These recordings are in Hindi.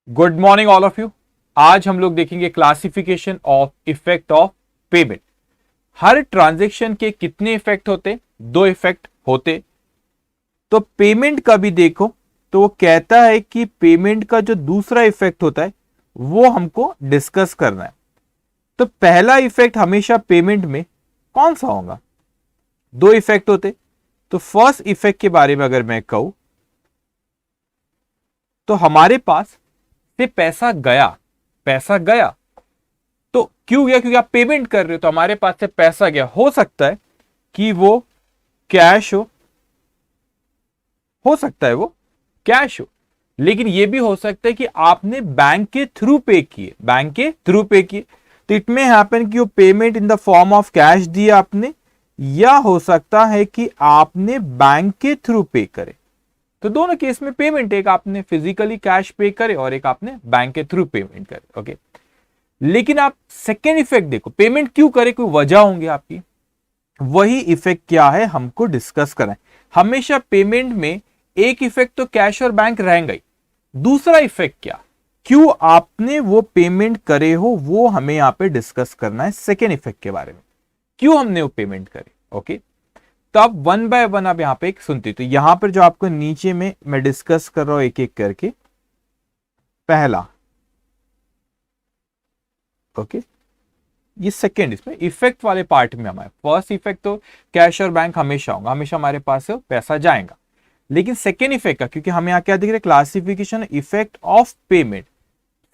Good morning all of you. आज हम लोग देखेंगे classification of effect of payment. Her transaction के कितने इफेक्ट होते? दो इफेक्ट होते। तो पेमेंट का भी देखो तो वो कहता है कि पेमेंट का जो दूसरा इफेक्ट होता है वो हमको डिस्कस करना है। तो पहला इफेक्ट हमेशा पेमेंट में कौन सा होगा? दो इफेक्ट होते। तो फर्स्ट इफेक्ट के बारे में अगर मैं कहूं तो हमारे पास से पैसा गया तो क्यों गया? क्योंकि आप पेमेंट कर रहे हो तो हमारे पास से पैसा गया। हो सकता है कि वो कैश हो सकता है वो कैश हो, लेकिन ये भी हो सकता है कि आपने बैंक के थ्रू पे किए। तो इट मे हैपन कि वो payment in the form of cash दिया आपने, या हो सकता है कि आपने बैंक के थ्रू पे करे। तो दोनों केस में पेमेंट, एक आपने फिजिकली कैश पे करे और एक आपने बैंक के थ्रू पेमेंट करे। ओके, लेकिन आप सेकेंड इफेक्ट देखो, पेमेंट क्यों करे, कोई वजह होंगी आपकी। वही इफेक्ट क्या है हमको डिस्कस करना है। हमेशा पेमेंट में एक इफेक्ट तो कैश और बैंक रहेंगे ही, दूसरा इफेक्ट क्या, क्यों आपने वो पेमेंट करे हो, वो हमें यहां पे डिस्कस करना है। सेकेंड इफेक्ट के बारे में, क्यों हमने वो पेमेंट करे। ओके, तो आप वन बाय वन आप यहां पे एक सुनते। तो यहां पर जो आपको नीचे में मैं डिस्कस कर रहा हूं एक एक करके। पहला, ओके, ये सेकेंड, इसमें इफेक्ट वाले पार्ट में हमारे फर्स्ट इफेक्ट तो कैश और बैंक हमेशा होगा, हमेशा हमारे पास से पैसा जाएगा। लेकिन सेकेंड इफेक्ट का, क्योंकि हमें यहां क्या दिख रहा है, classification effect of payment.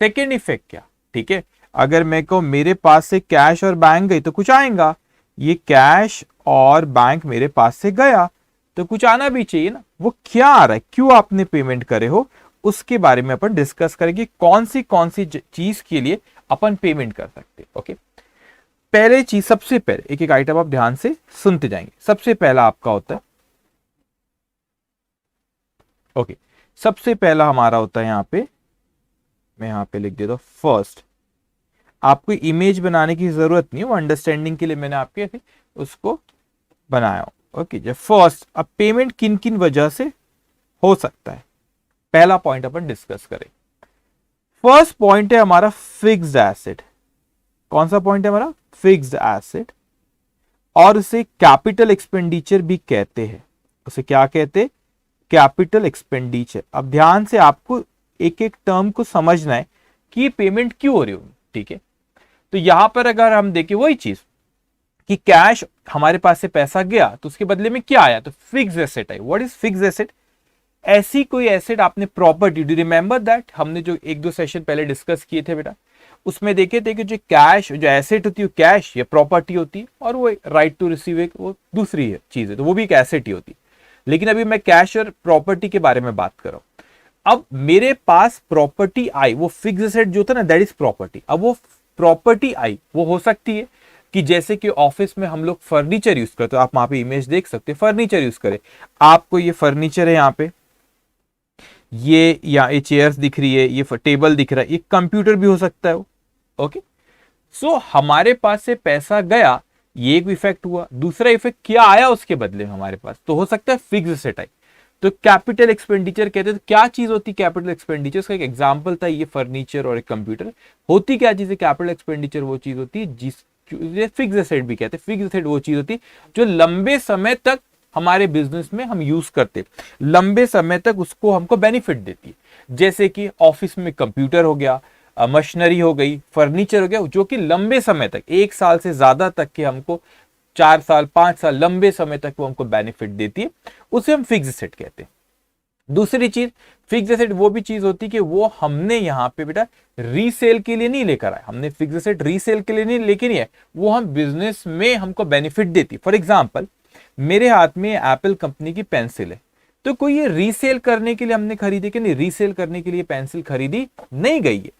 Second effect क्या, ठीक है, अगर मैं कहूं मेरे पास से कैश और बैंक गई तो कुछ आएगा। ये कैश और बैंक मेरे पास से गया तो कुछ आना भी चाहिए ना। वो क्या आ रहा है, क्यों आपने पेमेंट करे हो, उसके बारे में अपन डिस्कस करेंगे। कौन सी चीज के लिए अपन पेमेंट कर सकते हैं। ओके, पहले चीज, सबसे पहले एक एक आइटम आप ध्यान से सुनते जाएंगे। सबसे पहला आपका होता है, ओके, सबसे पहला हमारा होता है यहां पे, मैं यहां पे लिख देता हूं फर्स्ट। आपको इमेज बनाने की जरूरत नहीं, वो अंडरस्टैंडिंग के लिए मैंने आपके उसको बनाया हो। ओके, जब फर्स्ट, अब पेमेंट किन किन वजह से हो सकता है, पहला पॉइंट अपन डिस्कस करें। फर्स्ट पॉइंट है हमारा फिक्स्ड एसेट। कौन सा पॉइंट है हमारा? Fixed asset. और उसे कैपिटल एक्सपेंडिचर भी कहते हैं। उसे क्या कहते हैं? Capital expenditure. अब ध्यान से आपको एक एक टर्म को समझना है कि पेमेंट क्यों हो रही होगी। ठीक है, तो यहां पर अगर हम देखें वही चीज कि कैश हमारे पास से पैसा गया तो उसके बदले में क्या आया, तो fix asset I. What is fix asset? ऐसी कोई एसेट आपने प्रॉपर्टी, डू रिमेंबर दैट, हमने जो एक दो सेशन पहले डिस्कस किए थे बेटा, उसमें देखे थे कि जो कैश, जो एसेट होती है वो कैश या प्रॉपर्टी होती है, और वो राइट टू रिसीव एक वो दूसरी चीज है, तो वो भी एक एसेट ही होती है। लेकिन अभी मैं कैश और प्रॉपर्टी के बारे में बात कर रहा हूं। अब मेरे पास प्रॉपर्टी आई, वो फिक्स एसेट जो था ना, दैट इज प्रॉपर्टी। अब वो प्रॉपर्टी आई, वो हो सकती है कि जैसे कि ऑफिस में हम लोग फर्नीचर यूज करते हो, आप वहां पे इमेज देख सकते हैं, फर्नीचर यूज करें। आपको ये फर्नीचर है, यहाँ पे ये चेयर्स दिख रही है, ये टेबल दिख रहा है, ये कंप्यूटर भी हो सकता है वो। ओके, सो हमारे पास से पैसा गया, ये एक इफेक्ट हुआ। दूसरा इफेक्ट क्या आया उसके बदले में हमारे पास, तो हो सकता है फिक्स एसेट आई। तो कैपिटल एक्सपेंडिचर कहते हैं। तो क्या चीज होती है कैपिटल एक्सपेंडिचर? का एक एग्जांपल था ये फर्नीचर और एक कंप्यूटर। होती क्या चीज है कैपिटल एक्सपेंडिचर? वो चीज होती है जिस फिक्स एसेट भी कहते हैं। फिक्स एसेट वो चीज होती है जो लंबे समय तक हमारे बिजनेस में हम यूज करते, लंबे समय तक उसको हमको बेनिफिट देती है। जैसे कि ऑफिस में कंप्यूटर हो गया, मशीनरी हो गई, फर्नीचर हो गया, जो कि लंबे समय तक, एक साल से ज्यादा तक के, हमको 4 साल 5 साल लंबे समय तक वो हमको बेनिफिट देती है, उसे हम फिक्स एसेट कहते हैं। दूसरी चीज, फिक्स एसेट वो भी चीज होती है कि वो हमने यहां पे बेटा रीसेल के लिए नहीं लेकर आए, हमने फिक्स एसेट रीसेल के लिए नहीं लेके नहीं है, वो हम बिजनेस में हमको बेनिफिट देती। फॉर एग्जाम्पल, मेरे हाथ में एप्पल कंपनी की पेंसिल है, तो कोई ये रीसेल करने के लिए हमने खरीदी कि नहीं? रीसेल करने के लिए पेंसिल खरीदी नहीं गई है।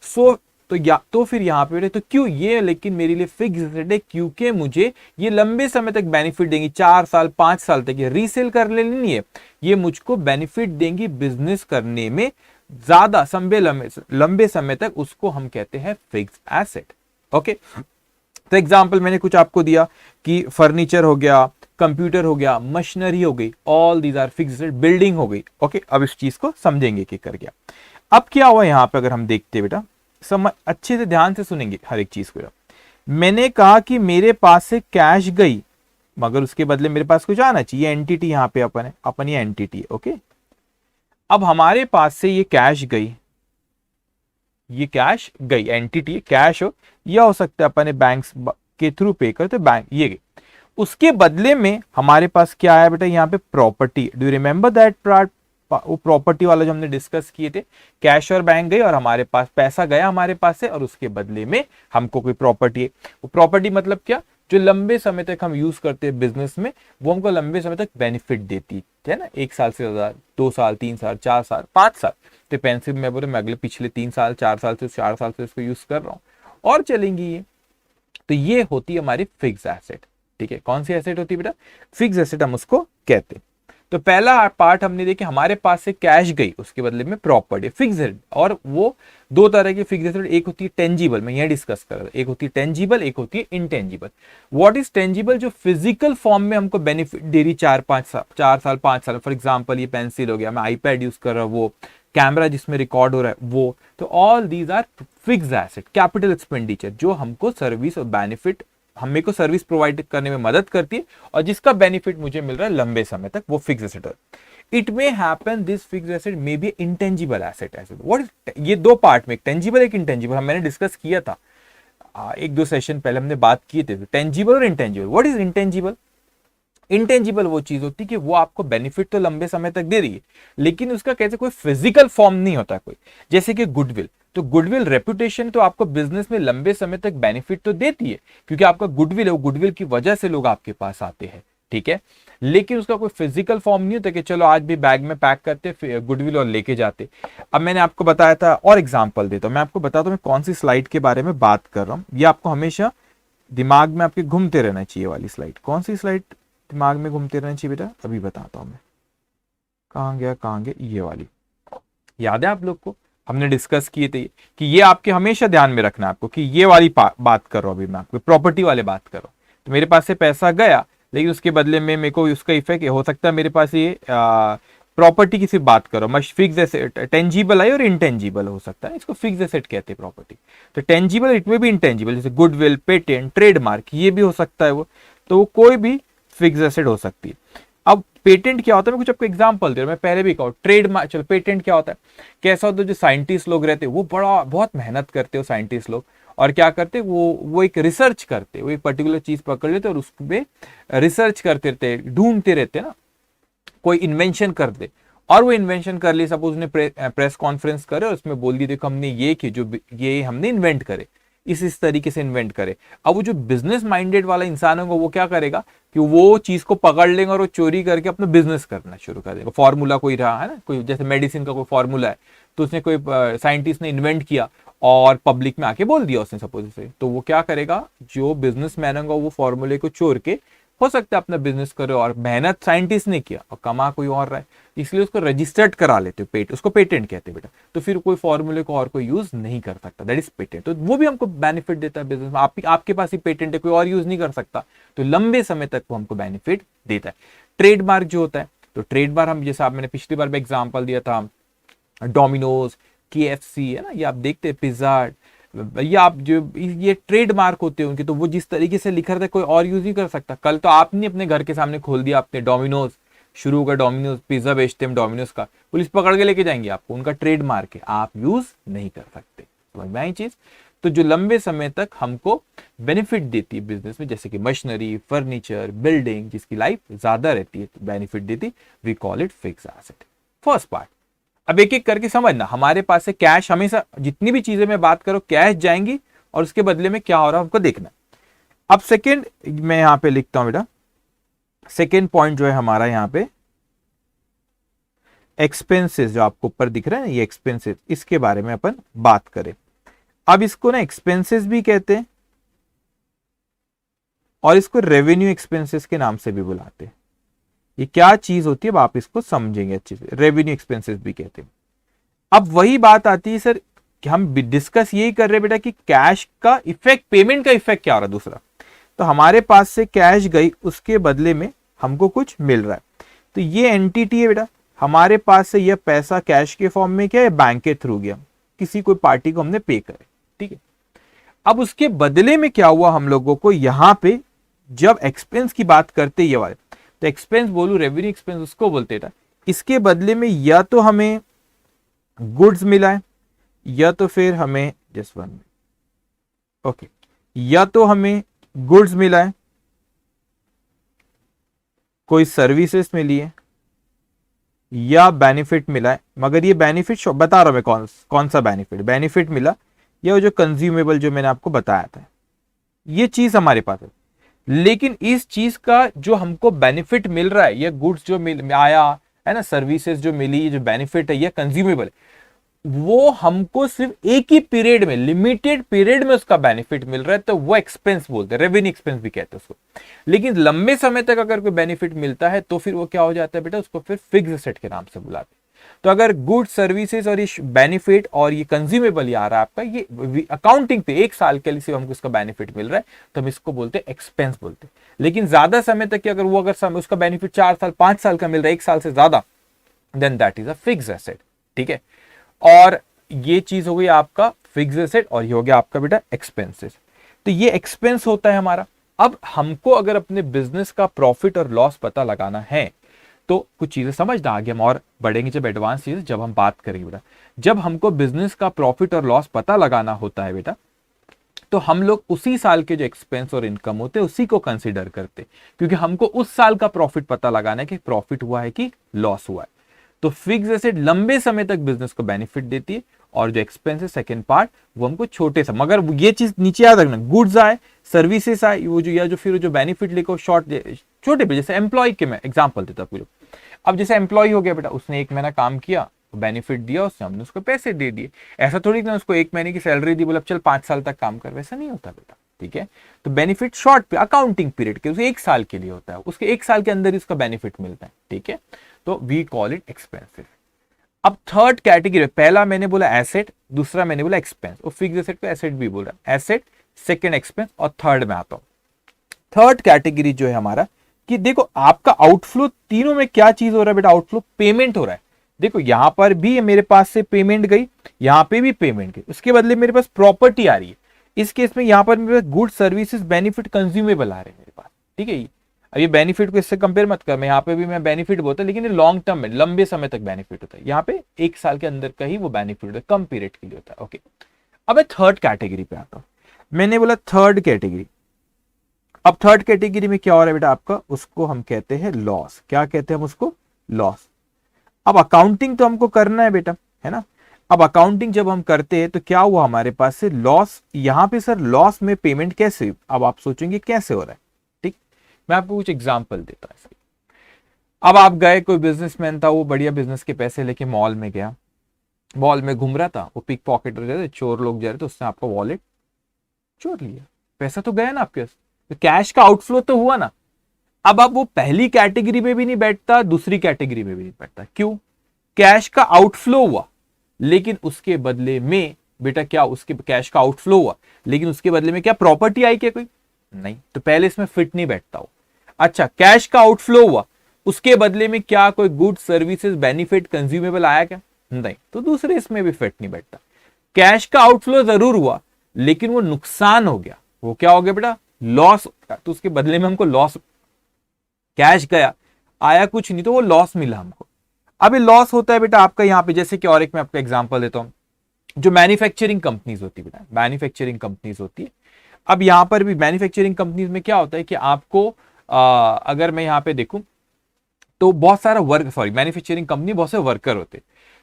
सो तो फिर यहाँ पे तो क्यों ये, लेकिन मेरे लिए फिक्स एसेट है क्योंकि मुझे ये लंबे समय तक बेनिफिट देंगी, 4 साल 5 साल तक। ये रीसेल कर लेनी नहीं है, ये मुझको बेनिफिट देंगी बिजनेस करने में, ज्यादा लंबे समय तक, उसको हम कहते हैं फिक्स एसेट। ओके, तो एग्जाम्पल मैंने कुछ आपको दिया कि फर्नीचर हो गया, कंप्यूटर हो गया, मशीनरी हो गई, all these are fixed asset. Building हो गई। ओके, अब इस चीज को समझेंगे कि कर गया। अब क्या हुआ यहां पे, अगर हम देखते बेटा, समझ अच्छे से ध्यान से सुनेंगे हर एक चीज को। मैंने कहा कि मेरे पास से कैश गई, मगर उसके बदले मेरे पास कुछ आना चाहिए। एंटिटी यहां पे अपन है, अपन ये एंटिटी है। ओके, अब हमारे पास से ये कैश गई, ये कैश गई, एंटिटी कैश हो या हो सकता है अपने बैंक के थ्रू पे करते, बैंक ये गई। उसके बदले में हमारे पास क्या आया बेटा, यहाँ पे property. Do you remember that part, वो प्रॉपर्टी वाला जो हमने डिस्कस किए थे, कैश और बैंक गई और हमारे पास पैसा गया हमारे पास से, और उसके बदले में हमको कोई प्रॉपर्टी है। वो प्रॉपर्टी मतलब क्या, जो लंबे समय तक हम यूज करते हैं बिजनेस में, वो हमको लंबे समय तक बेनिफिट देती है ना, 1 साल से ज्यादा, 2 साल, 3 साल, 4 साल, 5 साल। तो पेंसिल मैं बोले मैं अगले पिछले 3 साल 4 साल से 4 साल से इसको यूज कर रहा हूँ और चलेंगी ये। तो ये होती है हमारी फिक्स एसेट। ठीक है, कौन सी एसेट होती है बेटा, फिक्स एसेट हम उसको कहते हैं। तो पहला पार्ट हमने देखा, हमारे पास से कैश गई, उसके बदले में प्रॉपर्टी फिक्स एसेट। और वो दो तरह की फिक्स एसेट, एक होती है टेंजिबल, मैं यह डिस्कस कर रहा था, एक होती है टेंजिबल, एक होती है इनटेंजिबल। व्हाट इज टेंजिबल, जो फिजिकल फॉर्म में हमको बेनिफिट दे रही 4 साल 5 साल। फॉर एग्जाम्पल ये पेंसिल हो गया, मैं आईपैड यूज कर रहा हूँ, वो कैमरा जिसमें रिकॉर्ड हो रहा है वो। तो all these are fix asset. Capital expenditure, जो हमको सर्विस और बेनिफिट, हमें को सर्विस प्रोवाइड करने में मदद करती है और जिसका बेनिफिट मुझे मिल रहा है लंबे समय तक, वो फिक्स एसेट है। It may happen this fix asset may be intangible asset as what is, ये दो पार्ट में, एक टेंजिबल एक इंटेंजिबल, हम मैंने डिस्कस किया था 1-2 सेशन पहले हमने बात किए थे, टेंजिबल और intangible. What is intangible, intangible वो चीज होती है कि वो आपको बेनिफिट तो लंबे समय तक दे रही है, लेकिन उसका कैसे कोई फिजिकल फॉर्म नहीं होता कोई। जैसे कि गुडविल, तो गुडविल रेपुटेशन तो आपको बिजनेस में लंबे समय तक बेनिफिट तो देती है, क्योंकि आपका गुडविल है, वो गुडविल की वजह से लोग आपके पास आते हैं। ठीक है, लेकिन उसका कोई फिजिकल फॉर्म नहीं होता कि चलो आज भी बैग में पैक करते गुडविल और लेके जाते। अब मैंने आपको बताया था, और एग्जांपल देता हूं, मैं आपको बताता हूं मैं कौन सी स्लाइड के बारे में बात कर रहा हूं। ये आपको हमेशा दिमाग में आपके घूमते रहना चाहिए वाली स्लाइड। कौन सी स्लाइड दिमाग में घूमते रहना चाहिए बेटा, अभी बताता हूं मैं। कहां गया, ये वाली याद है आप लोग को, हमने डिस्कस किए थे कि ये आपके हमेशा ध्यान में रखना आपको कि ये वाली बात कर रहा हूं अभी मैं आपको, प्रॉपर्टी वाले बात कर रहा हूं। तो मेरे पास से पैसा गया, लेकिन उसके बदले में मेरे को उसका इफेक्ट हो सकता है, मेरे पास ये प्रॉपर्टी की सिर्फ बात करो, मैं फिक्स एसेट, टेंजिबल है और इंटेंजिबल हो सकता है, इसको फिक्स एसेट कहते हैं प्रॉपर्टी। तो टेंजिबल, इट में भी इंटेंजिबल, जैसे गुडविल, पेटेंट, ट्रेडमार्क, ये भी हो सकता है वो, तो कोई भी फिक्स एसेट हो सकती है। अब पेटेंट क्या होता है, मैं कुछ आपको एग्जांपल दे रहा हूं, मैं पहले भी कहूं ट्रेडमार्क। चलो पेटेंट क्या होता है, कैसा होता है, जो साइंटिस्ट लोग रहते हैं वो बहुत मेहनत करते हो साइंटिस्ट लोग, और क्या करते वो एक रिसर्च करते, वो एक पर्टिकुलर चीज पकड़ लेते और उस पे रिसर्च करते रहते, ढूंढते रहते ना, कोई इन्वेंशन कर दे, और वो इन्वेंशन कर ली, सपोज ने प्रेस कॉन्फ्रेंस करे और उसमें बोल दिया देखो हमने ये कि जो ये हमने इन्वेंट करे, इस तरीके से इन्वेंट करे। अब वो जो बिजनेस माइंडेड वाला इंसान होगा वो क्या करेगा कि वो चीज को पकड़ लेंगे और वो चोरी करके अपना बिजनेस करना शुरू कर देगा। फॉर्मूला कोई रहा है ना, कोई जैसे मेडिसिन का कोई फॉर्मूला है, तो उसने कोई साइंटिस्ट ने इन्वेंट किया और पब्लिक में आके बोल दिया उसने सपोज से, तो वो क्या करेगा, जो बिजनेसमैन होगा वो फॉर्मूले को चोर के हो सकता है अपना बिजनेस करे, और मेहनत साइंटिस्ट ने किया और कमा कोई और रहा है, इसलिए उसको रजिस्टर्ड करा लेते हो, उसको पेटेंट कहते हैं बेटा। तो फिर कोई फॉर्मूले को और कोई यूज नहीं कर सकता, दैट इज पेटेंट। तो वो भी हमको बेनिफिट देता है बिजनेस में, आपके पास ही पेटेंट है, कोई और यूज नहीं कर सकता, तो लंबे समय तक वो हमको बेनिफिट देता है। ट्रेडमार्क जो होता है, तो ट्रेडमार्क हम जैसा मैंने पिछली बार में एग्जाम्पल दिया था, डोमिनोज, KFC है ना, ये आप देखते हैं, पिज्जा, या आप जो ये ट्रेडमार्क होते हैं उनके, तो वो जिस तरीके से लिखा रहता है कोई और यूज नहीं कर सकता। कल तो आपने अपने घर के सामने खोल दिया, आपने डोमिनोज शुरू होगा, डोमिनोज पिज्जा बेचते हैं डोमिनोज का, पुलिस पकड़ के लेके जाएंगे आपको, उनका ट्रेडमार्क है, आप यूज नहीं कर सकते। समझ में आई चीज। तो जो लंबे समय तक हमको बेनिफिट देती है बिजनेस में, जैसे कि मशीनरी, फर्नीचर, बिल्डिंग, जिसकी लाइफ ज्यादा रहती है, बेनिफिट देती, we call it fix asset. First part. अब एक एक करके समझना, हमारे पास से कैश, हमेशा जितनी भी चीजें मैं बात करूं कैश जाएंगी और उसके बदले में क्या हो रहा है हमको देखना। अब सेकंड मैं यहां पे लिखता हूं बेटा, सेकंड पॉइंट जो है हमारा यहां पे एक्सपेंसेस, जो आपको ऊपर दिख रहा है ना ये एक्सपेंसेस, इसके बारे में अपन बात करें। अब इसको ना एक्सपेंसेस भी कहते हैं और इसको रेवेन्यू एक्सपेंसेस के नाम से भी बुलाते हैं। ये क्या चीज होती है अब आप इसको समझेंगे अच्छे से, रेवेन्यू एक्सपेंसेस भी कहते हैं। अब वही बात आती है सर कि हम डिस्कस यही कर रहे हैं बेटा कि कैश का इफेक्ट, पेमेंट का इफेक्ट क्या हो रहा है दूसरा। तो हमारे पास से कैश गई, उसके बदले में हमको कुछ मिल रहा है, तो ये एंटिटी है बेटा, हमारे पास से यह पैसा कैश के फॉर्म में क्या है, बैंक के थ्रू गया, किसी कोई पार्टी को हमने पे करे, ठीक है। अब उसके बदले में क्या हुआ हम लोगों को, यहां पे जब एक्सपेंस की बात करते ये वाले, तो एक्सपेंस बोलू, रेवेन्यू एक्सपेंस उसको बोलते था। इसके बदले में या तो हमें गुड्स मिला है, या तो फिर हमें जस्ट वन, ओके, या तो हमें गुड्स मिला है, कोई सर्विसेज मिली है, या बेनिफिट मिला है। मगर ये बेनिफिट बता रहा हूं मैं कौन सा बेनिफिट मिला, या वो जो कंज्यूमेबल जो मैंने आपको बताया था, ये चीज हमारे पास है। लेकिन इस चीज का जो हमको बेनिफिट मिल रहा है, ये गुड्स जो आया है ना, सर्विसेज जो मिली, जो बेनिफिट है, ये कंज्यूमेबल, वो हमको सिर्फ एक ही पीरियड में, लिमिटेड पीरियड में उसका बेनिफिट मिल रहा है, तो वो एक्सपेंस बोलते हैं, रेवेन्यू एक्सपेंस भी कहते हैं उसको। लेकिन लंबे समय तक अगर कोई बेनिफिट मिलता है तो फिर वो क्या हो जाता है बेटा, उसको फिर फिक्स एसेट के नाम से बुलाते हैं। तो अगर गुड सर्विसेज और ये बेनिफिट और ये कंज्यूमेबल आ रहा है आपका, ये अकाउंटिंग पे एक साल के लिए सिर्फ हमको इसका बेनिफिट मिल रहा है, तो हम इसको बोलते हैं एक्सपेंस बोलते हैं। लेकिन ज्यादा समय तक अगर वो उसका बेनिफिट 4 साल 5 साल का मिल रहा है, 1 साल से ज्यादा, then that is a fix asset, ठीक है। और ये चीज हो गई आपका फिक्स एसेट, और ये हो गया आपका बेटा एक्सपेंसेस। तो ये एक्सपेंस होता है हमारा। अब हमको अगर अपने बिजनेस का प्रॉफिट और लॉस पता लगाना है, तो कुछ चीजें समझना, आगे हम और बढ़ेंगे जब एडवांस चीजें जब हम बात करेंगे बेटा। जब हमको बिजनेस का प्रॉफिट और लॉस पता लगाना होता है बेटा, तो हम लोग उसी साल के जो एक्सपेंस और इनकम होते हैं उसी को कंसीडर करते, क्योंकि हमको उस साल का प्रॉफिट पता लगाना है कि प्रॉफिट हुआ है कि लॉस हुआ है। तो फिक्स एसेट लंबे समय तक बिजनेस को बेनिफिट देती है, और जो एक्सपेंस है सेकेंड पार्ट, वो हमको छोटे सा, मगर ये चीज नीचे याद रखना, गुड्स आए, सर्विसेज आए, वो जो या जो फिर जो बेनिफिट लेको शॉर्ट छोटे पे, जैसे एम्प्लॉय के मैं एग्जांपल देता हूँ। अब जैसे एम्प्लॉय हो गया बेटा, उसने 1 महीना काम किया, बेनिफिट दिया, उसने हमने उसको पैसे दे दिए। ऐसा थोड़ी ना उसको 1 महीने की सैलरी दी, बोला चल 5 साल तक काम कर, वैसा नहीं होता बेटा, ठीक है। तो बेनिफिट शॉर्ट पे, अकाउंटिंग पीरियड के, उसे 1 साल के लिए होता है, उसके 1 साल के अंदर ही उसका बेनिफिट मिलता है, ठीक है। तो वी कॉल इट एक्सपेंसिव। अब थर्ड कैटेगरी, पहला मैंने बोला एसेट, दूसरा मैंने बोला एक्सपेंस, और फिक्स एसेट को एसेट भी बोल रहा है, एसेट, सेकंड एक्सपेंस, और थर्ड में आता हूं। थर्ड कैटेगरी जो है हमारा, कि देखो आपका आउटफ्लो, तीनों में क्या चीज हो रहा है बेटा, आउटफ्लो पेमेंट हो रहा है। देखो यहां पर भी मेरे पास से पेमेंट गई, यहां पे भी पेमेंट गई, उसके बदले मेरे पास प्रॉपर्टी आ रही है। इस केस में यहां पर मेरे पास गुड सर्विसेज बेनिफिट कंज्यूमेबल आ रहे हैं मेरे पास, ठीक है। अब ये बेनिफिट को इससे कंपेयर मत कर, मैं यहाँ पे भी मैं बेनिफिट बोलता है, लेकिन ये लॉन्ग टर्म में, लंबे समय तक बेनिफिट होता है। यहाँ पे 1 साल के अंदर का ही वो बेनिफिट होता है, कम पीरियड के लिए होता है, ओके। अब मैं थर्ड कैटेगरी पे आता हूँ। मैंने बोला थर्ड कैटेगरी। अब थर्ड कैटेगरी में क्या हो रहा है बेटा आपका, उसको हम कहते हैं लॉस। क्या कहते हैं हम उसको, लॉस। अब अकाउंटिंग तो हमको करना है बेटा, है ना। अब अकाउंटिंग जब हम करते हैं तो क्या हुआ हमारे पास से लॉस, यहां पे सर लॉस में पेमेंट कैसे, अब आप सोचेंगे कैसे हो रहा है, ठीक। मैं आपको कुछ एग्जांपल देता हूं। अब आप गए, कोई बिजनेसमैन था, वो बढ़िया बिजनेस के पैसे लेके मॉल में गया, मॉल में घूम रहा था, वो पिक पॉकेट हो रहे थे, चोर लोग जा रहे थे, उसने आपका वॉलेट चोर लिया, पैसा तो गया ना आपके, तो कैश का आउटफ्लो तो हुआ ना। अब वो पहली कैटेगरी में भी नहीं बैठता, दूसरी कैटेगरी में भी नहीं बैठता, क्यों, कैश का आउटफ्लो हुआ, लेकिन उसके बदले में बेटा क्या, उसके कैश का आउटफ्लो हुआ, लेकिन उसके बदले में क्या प्रॉपर्टी आई क्या कोई, नहीं, तो पहले इसमें फिट नहीं बैठता हो। अच्छा, कैश का आउटफ्लो हुआ, उसके बदले में क्या कोई गुड सर्विसेज बेनिफिट कंज्यूमेबल आया क्या, नहीं, तो दूसरे इसमें भी फिट नहीं बैठता। कैश का आउटफ्लो जरूर हुआ, लेकिन वो नुकसान हो गया, वो क्या हो गया बेटा, लॉस, तो उसके बदले में हमको लॉस, कैश गया, आया कुछ नहीं, तो वो लॉस मिला हमको। अब ये लॉस होता है बेटा आपका यहाँ पे, जैसे कि और एक मैं आपको एग्जांपल देता हूं, जो मैन्युफैक्चरिंग कंपनीज होती है बेटा, मैन्युफैक्चरिंग कंपनीज होती है। अब यहां पर भी मैन्युफैक्चरिंग कंपनीज में क्या होता है कि आपको अगर मैं यहाँ पे देखूं तो बहुत सारा मैन्युफैक्चरिंग कंपनी बहुत से वर्कर होते।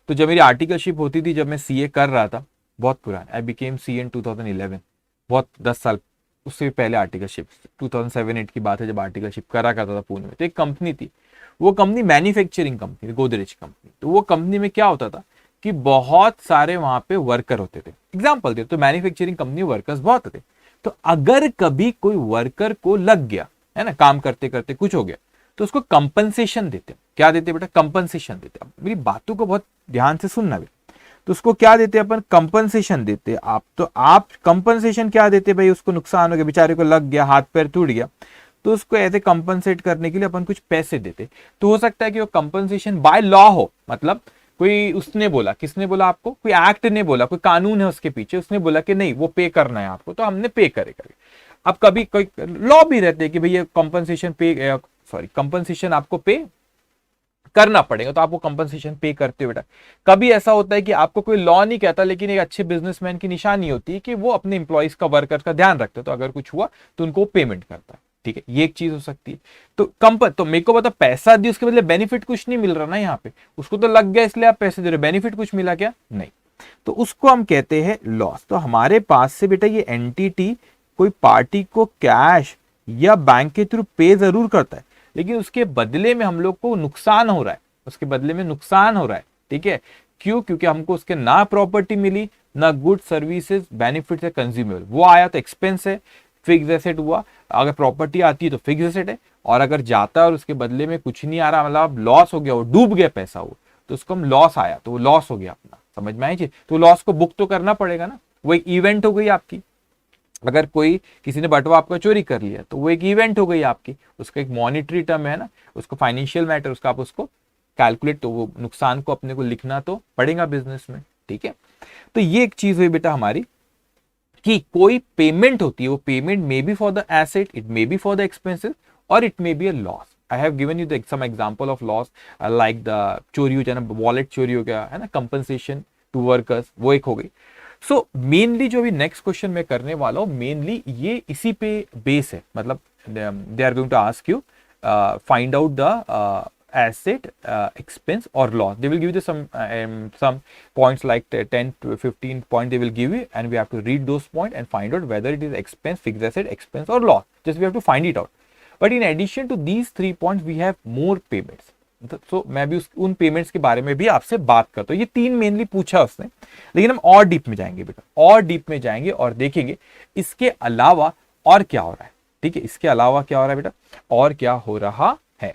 तो जब मेरी आर्टिकलशिप होती थी, जब मैं सीए कर रहा था, बहुत पुराना, आई बिकेम सीए इन 2011, बहुत 10 साल उससे पहले आर्टिकलशिप, 2007-8 की बात है जब आर्टिकलशिप करा करता था पुणे में। तो एक कंपनी थी, वो कंपनी मैन्युफैक्चरिंग कंपनी थी, गोदरेज कंपनी। तो वो कंपनी में क्या होता था कि बहुत सारे वहां पे वर्कर होते थे। एग्जाम्पल दे तो मैन्युफैक्चरिंग कंपनी वर्कर्स बहुत थे। तो अगर कभी कोई वर्कर को लग गया है ना, काम करते करते कुछ हो गया, तो उसको कंपनसेशन देते। क्या देते बेटा, कंपनसेशन देते। अब मेरी बातों को बहुत ध्यान से सुनना बेटा। तो उसको क्या देते अपन, कंपनसेशन देते आप। तो आप कंपनसेशन क्या देते भाई, उसको नुकसान हो गया, बेचारे को लग गया, हाथ पैर टूट गया, तो उसको ऐसे कंपनसेट करने के लिए अपन कुछ पैसे देते। तो हो सकता है कि वो कंपनसेशन बाय लॉ हो, मतलब कोई उसने बोला, किसने बोला आपको, कोई एक्ट ने बोला, कोई कानून है उसके पीछे, उसने बोला कि नहीं वो पे करना है आपको, तो हमने पे करेगा। अब कभी कोई लॉ भी रहते हैं कि भैया कंपनसेशन आपको पे करना पड़ेगा, तो आप वो कंपनसेशन पे करते हो बेटा। कभी ऐसा होता है कि आपको कोई लॉ नहीं कहता, लेकिन एक अच्छे बिजनेसमैन की निशानी होती है कि वो अपने इंप्लॉइज का, वर्कर का ध्यान रखते हैं, तो अगर कुछ हुआ तो उनको पेमेंट करता है। ठीक है, ये एक चीज हो सकती है। तो मेरे को पता पैसा दिया, उसके बदले बेनिफिट कुछ नहीं मिल रहा ना यहाँ पे, उसको तो लग गया इसलिए आप पैसे दे रहे, बेनिफिट कुछ मिला क्या, नहीं, तो उसको हम कहते हैं लॉस। तो हमारे पास से बेटा ये एंटिटी कोई पार्टी को कैश या बैंक के थ्रू पे जरूर करता है, लेकिन उसके बदले में हम लोग को नुकसान हो रहा है, उसके बदले में नुकसान हो रहा है। ठीक है, क्यों? क्योंकि हमको उसके ना प्रॉपर्टी मिली, ना गुड सर्विसेज बेनिफिट है कंज्यूमेबल, वो आया तो एक्सपेंस है, फिक्स एसेट हुआ। अगर प्रॉपर्टी आती है तो फिक्स एसेट है, और अगर जाता है और उसके बदले में कुछ नहीं आ रहा, मतलब लॉस हो गया, वो डूब गया पैसा, वो तो उसको हम लॉस आया, तो वो लॉस हो गया अपना, समझ में आई चीज? तो लॉस को बुक तो करना पड़ेगा ना, वो एक इवेंट हो गई आपकी। अगर कोई किसी ने बटवा आपका चोरी कर लिया तो वो एक इवेंट हो गई आपकी, उसका एक मॉनिटरी टर्म है ना, उसको फाइनेंशियल मैटर, उसका आप उसको कैलकुलेट, तो वो नुकसान को अपने को लिखना तो पड़ेगा बिजनेस में। ठीक है, तो ये एक चीज हुई बेटा हमारी कि कोई पेमेंट होती है, वो payment may be for the asset, it may be for the expenses, और it may be a loss. I have given you the some example of loss, like the चोरी हो जाना, वॉलेट चोरी हो गया है ना, कंपनसेशन टू वर्कर्स, वो एक हो गई। सो मेनली जो भी नेक्स्ट क्वेश्चन मैं करने वाला हूं, मेनली ये इसी पे बेस है, मतलब they are going to ask you find out the asset, expense or loss. They will give you some points like 10 to 15 points they will give you, and we have to read those points and find out whether it is expense, fixed asset, expense or loss. Just we have to find it out. But in addition to these 3 points we have more payments. So मैं भी उन पेमेंट्स के बारे में भी आपसे बात करता हूँ। ये 3 मेनली पूछा उसने, लेकिन हम और डीप में जाएंगे बेटा, और डीप में जाएंगे और देखेंगे इसके अलावा और क्या हो रहा है। ठीक है, इसके अलावा क्या हो रहा है बेटा, और क्या हो रहा है।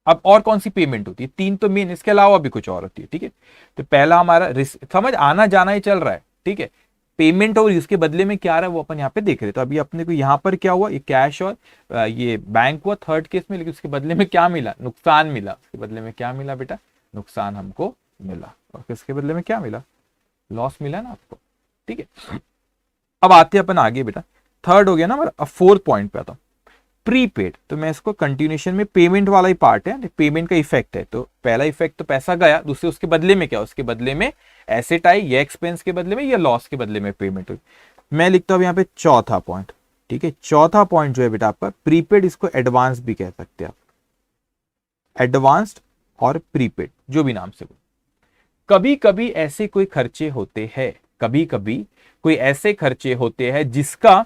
अब और कौन सी पेमेंट होती है, 3 तो मेन, इसके अलावा भी कुछ और होती है। ठीक है, तो पहला हमारा समझ आना जाना ही चल रहा है। ठीक है, पेमेंट और इसके बदले में क्या आ रहा है वो अपन यहाँ पे देख रहे हैं। तो अभी अपने को यहाँ पर क्या हुआ, ये कैश और ये बैंक हुआ थर्ड केस में, लेकिन उसके बदले में क्या मिला, नुकसान मिला। उसके बदले में क्या मिला बेटा, नुकसान हमको मिला। और किसके बदले में क्या मिला, लॉस मिला ना आपको। ठीक है, अब आते हैं अपन आगे बेटा, थर्ड हो गया ना हमारा। अब फोर्थ पॉइंट पे आता हूँ, प्रीपेड। तो मैं इसको कंटिन्यूशन में पेमेंट वाला ही पार्ट है, पेमेंट का इफेक्ट है। तो पहला इफेक्ट तो पैसा गया, दूसरे उसके बदले में क्या, उसके बदले में एसेट आई, या एक्सपेंस के बदले में, या लॉस के बदले में पेमेंट हुई। मैं लिखता हूं यहाँ पे चौथा पॉइंट। ठीक है, चौथा पॉइंट जो है बेटा आपका प्रीपेड, इसको एडवांस भी कह सकते हैं आप, एडवांस्ड और प्रीपेड जो भी नाम से बोलो। कभी कभी ऐसे कोई खर्चे होते हैं, कभी कभी कोई ऐसे खर्चे होते हैं जिसका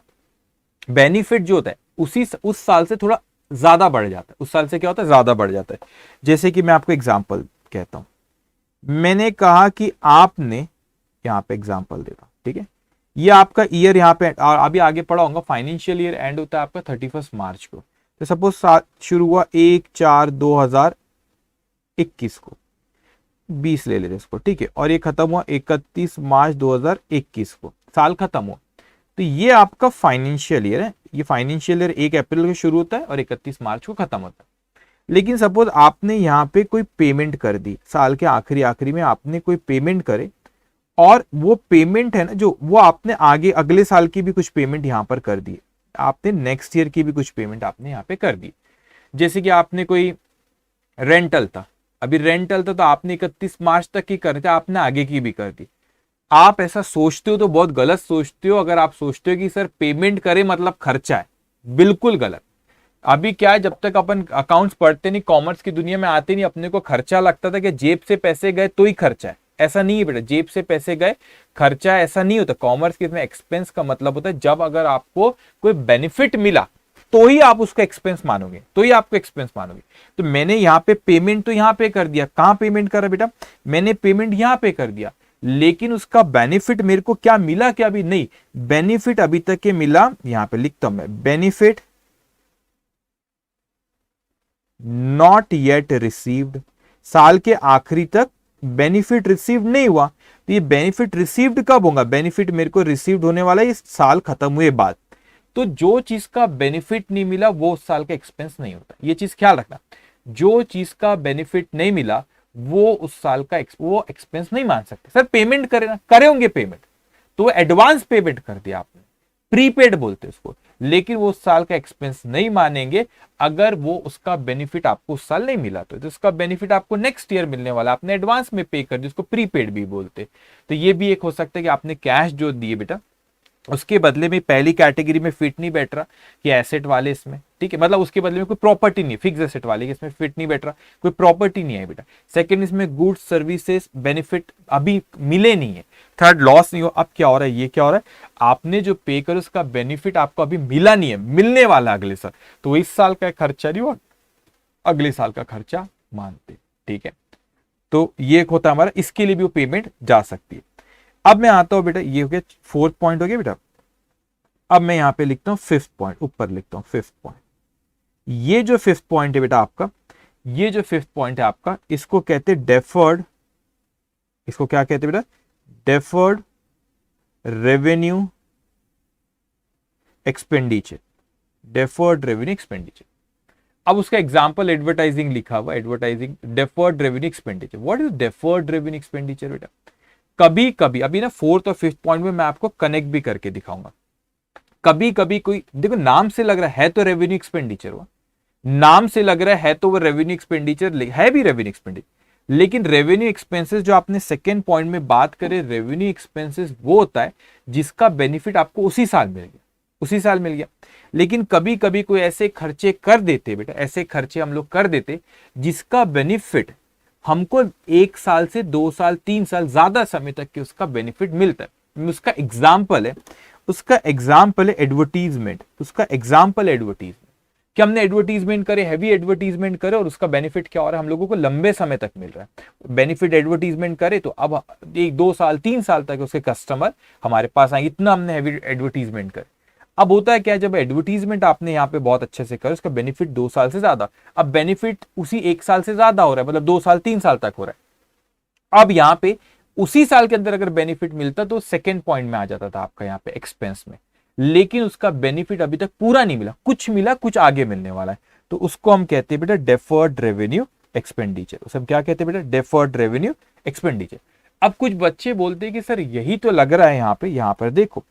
बेनिफिट जो होता है उस साल से थोड़ा ज्यादा बढ़ जाता है, उस साल से क्या होता है, ज्यादा बढ़ जाता है। जैसे कि मैं आपको एग्जांपल कहता हूं, मैंने कहा कि आपने, यहां पे एग्जांपल देता हूं। ठीक है, ये आपका ईयर यहाँ पे, और अभी आगे पढ़ाऊंगा, फाइनेंशियल ईयर एंड होता है आपका 31 मार्च को। तो सपोज शुरू हुआ 1/4/2021 को, 20 ले लेते इसको। ठीक है, और ये खत्म हुआ 31 मार्च 2021 को, साल खत्म हुआ। तो ये आपका फाइनेंशियल ईयर है। ये फाइनेंशियल ईयर 1 अप्रैल को शुरू होता है और 31 मार्च को खत्म होता है। लेकिन सपोज आपने यहाँ पे कोई पेमेंट कर दी, साल के आखिरी में आपने कोई पेमेंट करे, और वो पेमेंट है ना जो, वो आपने आगे अगले साल की भी कुछ पेमेंट यहाँ पर कर दी, आपने नेक्स्ट ईयर की भी कुछ पेमेंट आपने यहाँ पे कर दी। जैसे कि आपने कोई रेंटल था, अभी रेंटल था तो आपने 31 मार्च तक की कर दी, आपने आगे की भी कर दी। आप ऐसा सोचते हो तो बहुत गलत सोचते हो। अगर आप सोचते हो कि सर पेमेंट करे मतलब खर्चा है, बिल्कुल गलत। अभी क्या है, जब तक अपन अकाउंट्स पढ़ते नहीं, कॉमर्स की दुनिया में आते नहीं, अपने को खर्चा लगता था कि जेब से पैसे गए तो ही खर्चा है। ऐसा नहीं है बेटा, जेब से पैसे गए खर्चा ऐसा नहीं होता। कॉमर्स के इसमें एक्सपेंस का मतलब होता है जब अगर आपको कोई बेनिफिट मिला तो ही आप उसका एक्सपेंस मानोगे, तो ही आपको एक्सपेंस मानोगे। तो मैंने यहाँ पे पेमेंट तो यहाँ पे कर दिया, कहां पेमेंट करा बेटा, मैंने पेमेंट यहाँ पे कर दिया, लेकिन उसका बेनिफिट मेरे को क्या मिला, क्या अभी नहीं, बेनिफिट अभी तक के मिला। यहां पे लिखता हूं मैं, बेनिफिट नॉट येट रिसीव्ड। साल के आखिरी तक बेनिफिट रिसीव्ड नहीं हुआ। तो ये बेनिफिट रिसीव्ड कब होगा, बेनिफिट मेरे को रिसीव्ड होने वाला है इस साल खत्म हुए बाद। तो जो चीज का बेनिफिट नहीं मिला वो उस साल का एक्सपेंस नहीं होता, ये चीज ख्याल रखना। जो चीज का बेनिफिट नहीं मिला वो उस साल का वो एक्सपेंस नहीं मान सकते। सर पेमेंट करे ना, करे होंगे पेमेंट, तो वो एडवांस पेमेंट कर दिया आपने, प्रीपेड बोलते उसको, लेकिन वो उस साल का एक्सपेंस नहीं मानेंगे अगर वो उसका बेनिफिट आपको उस साल नहीं मिला। तो उसका बेनिफिट आपको नेक्स्ट ईयर मिलने वाला, आपने एडवांस में पे कर दिया, उसको प्रीपेड भी बोलते। तो ये भी एक हो सकता है कि आपने कैश जो दिए बेटा उसके बदले में पहली कैटेगरी में फिट नहीं बैठ रहा कि एसेट वाले इसमें, ठीक है, मतलब उसके बदले में कोई प्रॉपर्टी नहीं, फिक्स एसेट वाले इसमें फिट नहीं बैठ रहा, कोई प्रॉपर्टी नहीं है बेटा। सेकंड, इसमें गुड्स सर्विसेज बेनिफिट अभी मिले नहीं है। थर्ड, लॉस नहीं हो। अब क्या हो रहा है, ये क्या हो रहा है, आपने जो पे कर उसका बेनिफिट आपको अभी मिला नहीं है, मिलने वाला अगले साल, तो इस साल का खर्चा नहीं हुआ, अगले साल का खर्चा मानते, ठीक है। तो ये होता है हमारा, इसके लिए भी वो पेमेंट जा सकती है। अब मैं आता हूं बेटा, ये हो गया फोर्थ पॉइंट हो गया बेटा। अब मैं यहां पे लिखता हूं फिफ्थ पॉइंट, ऊपर लिखता हूं फिफ्थ पॉइंट। ये जो फिफ्थ पॉइंट है बेटा आपका, ये जो फिफ्थ पॉइंट है आपका, इसको कहते हैं डेफर्ड, इसको क्या कहते हैं बेटा, deferred revenue expenditure, deferred revenue expenditure. अब उसका एग्जांपल एडवर्टाइजिंग लिखा हुआ, advertising deferred revenue expenditure. What is deferred revenue expenditure बेटा? कभी कभी, अभी ना फोर्थ और फिफ्थ पॉइंट में मैं आपको कनेक्ट भी करके दिखाऊंगा। कभी कभी कोई, देखो नाम से लग रहा है तो रेवेन्यू एक्सपेंडिचर हुआ, नाम से लग रहा है तो वो रेवेन्यू एक्सपेंडिचर है भी रेवेन्यू एक्सपेंडिचर, लेकिन रेवेन्यू एक्सपेंसेस जो आपने सेकेंड पॉइंट में बात करे, रेवेन्यू एक्सपेंसेस वो होता है जिसका बेनिफिट आपको उसी साल मिल गया, उसी साल मिल गया। लेकिन कभी कभी कोई ऐसे खर्चे कर देते बेटा, ऐसे खर्चे हम लोग कर देते जिसका बेनिफिट हमको 1 साल से 2 साल 3 साल ज्यादा समय तक के उसका बेनिफिट मिलता है। उसका एग्जाम्पल है, उसका एग्जाम्पल है एडवर्टीजमेंट, उसका एग्जाम्पल है एडवर्टीजमेंट कि हमने एडवर्टीजमेंट करे, हैवी एडवर्टीजमेंट करे और उसका बेनिफिट क्या हो रहा है, हम लोगों को लंबे समय तक मिल रहा है बेनिफिट। एडवर्टीजमेंट करे तो अब 1-2 साल 3 साल तक उसके कस्टमर हमारे पास आए, इतना हमने हैवी एडवर्टीजमेंट करे। अब होता है क्या, जब एडवर्टीजमेंट आपने यहाँ पे बहुत अच्छे से कर, उसका बेनिफिट 2 साल से ज्यादा, अब बेनिफिट उसी 1 साल से ज्यादा हो रहा है, मतलब 2 साल 3 साल तक हो रहा है। अब यहाँ पे उसी साल के अंदर अगर बेनिफिट मिलता तो सेकेंड पॉइंट में आ जाता था आपका यहाँ पे एक्सपेंस में, लेकिन उसका बेनिफिट अभी तक पूरा नहीं मिला, कुछ मिला, कुछ आगे मिलने वाला है, तो उसको हम कहते हैं बेटा डेफर्ड रेवेन्यू एक्सपेंडिचर। उसे हम क्या कहते हैं बेटा, डेफर्ड रेवेन्यू एक्सपेंडिचर। अब कुछ बच्चे बोलते हैं कि सर यही तो लग रहा है यहाँ पे, यहाँ पर देखो,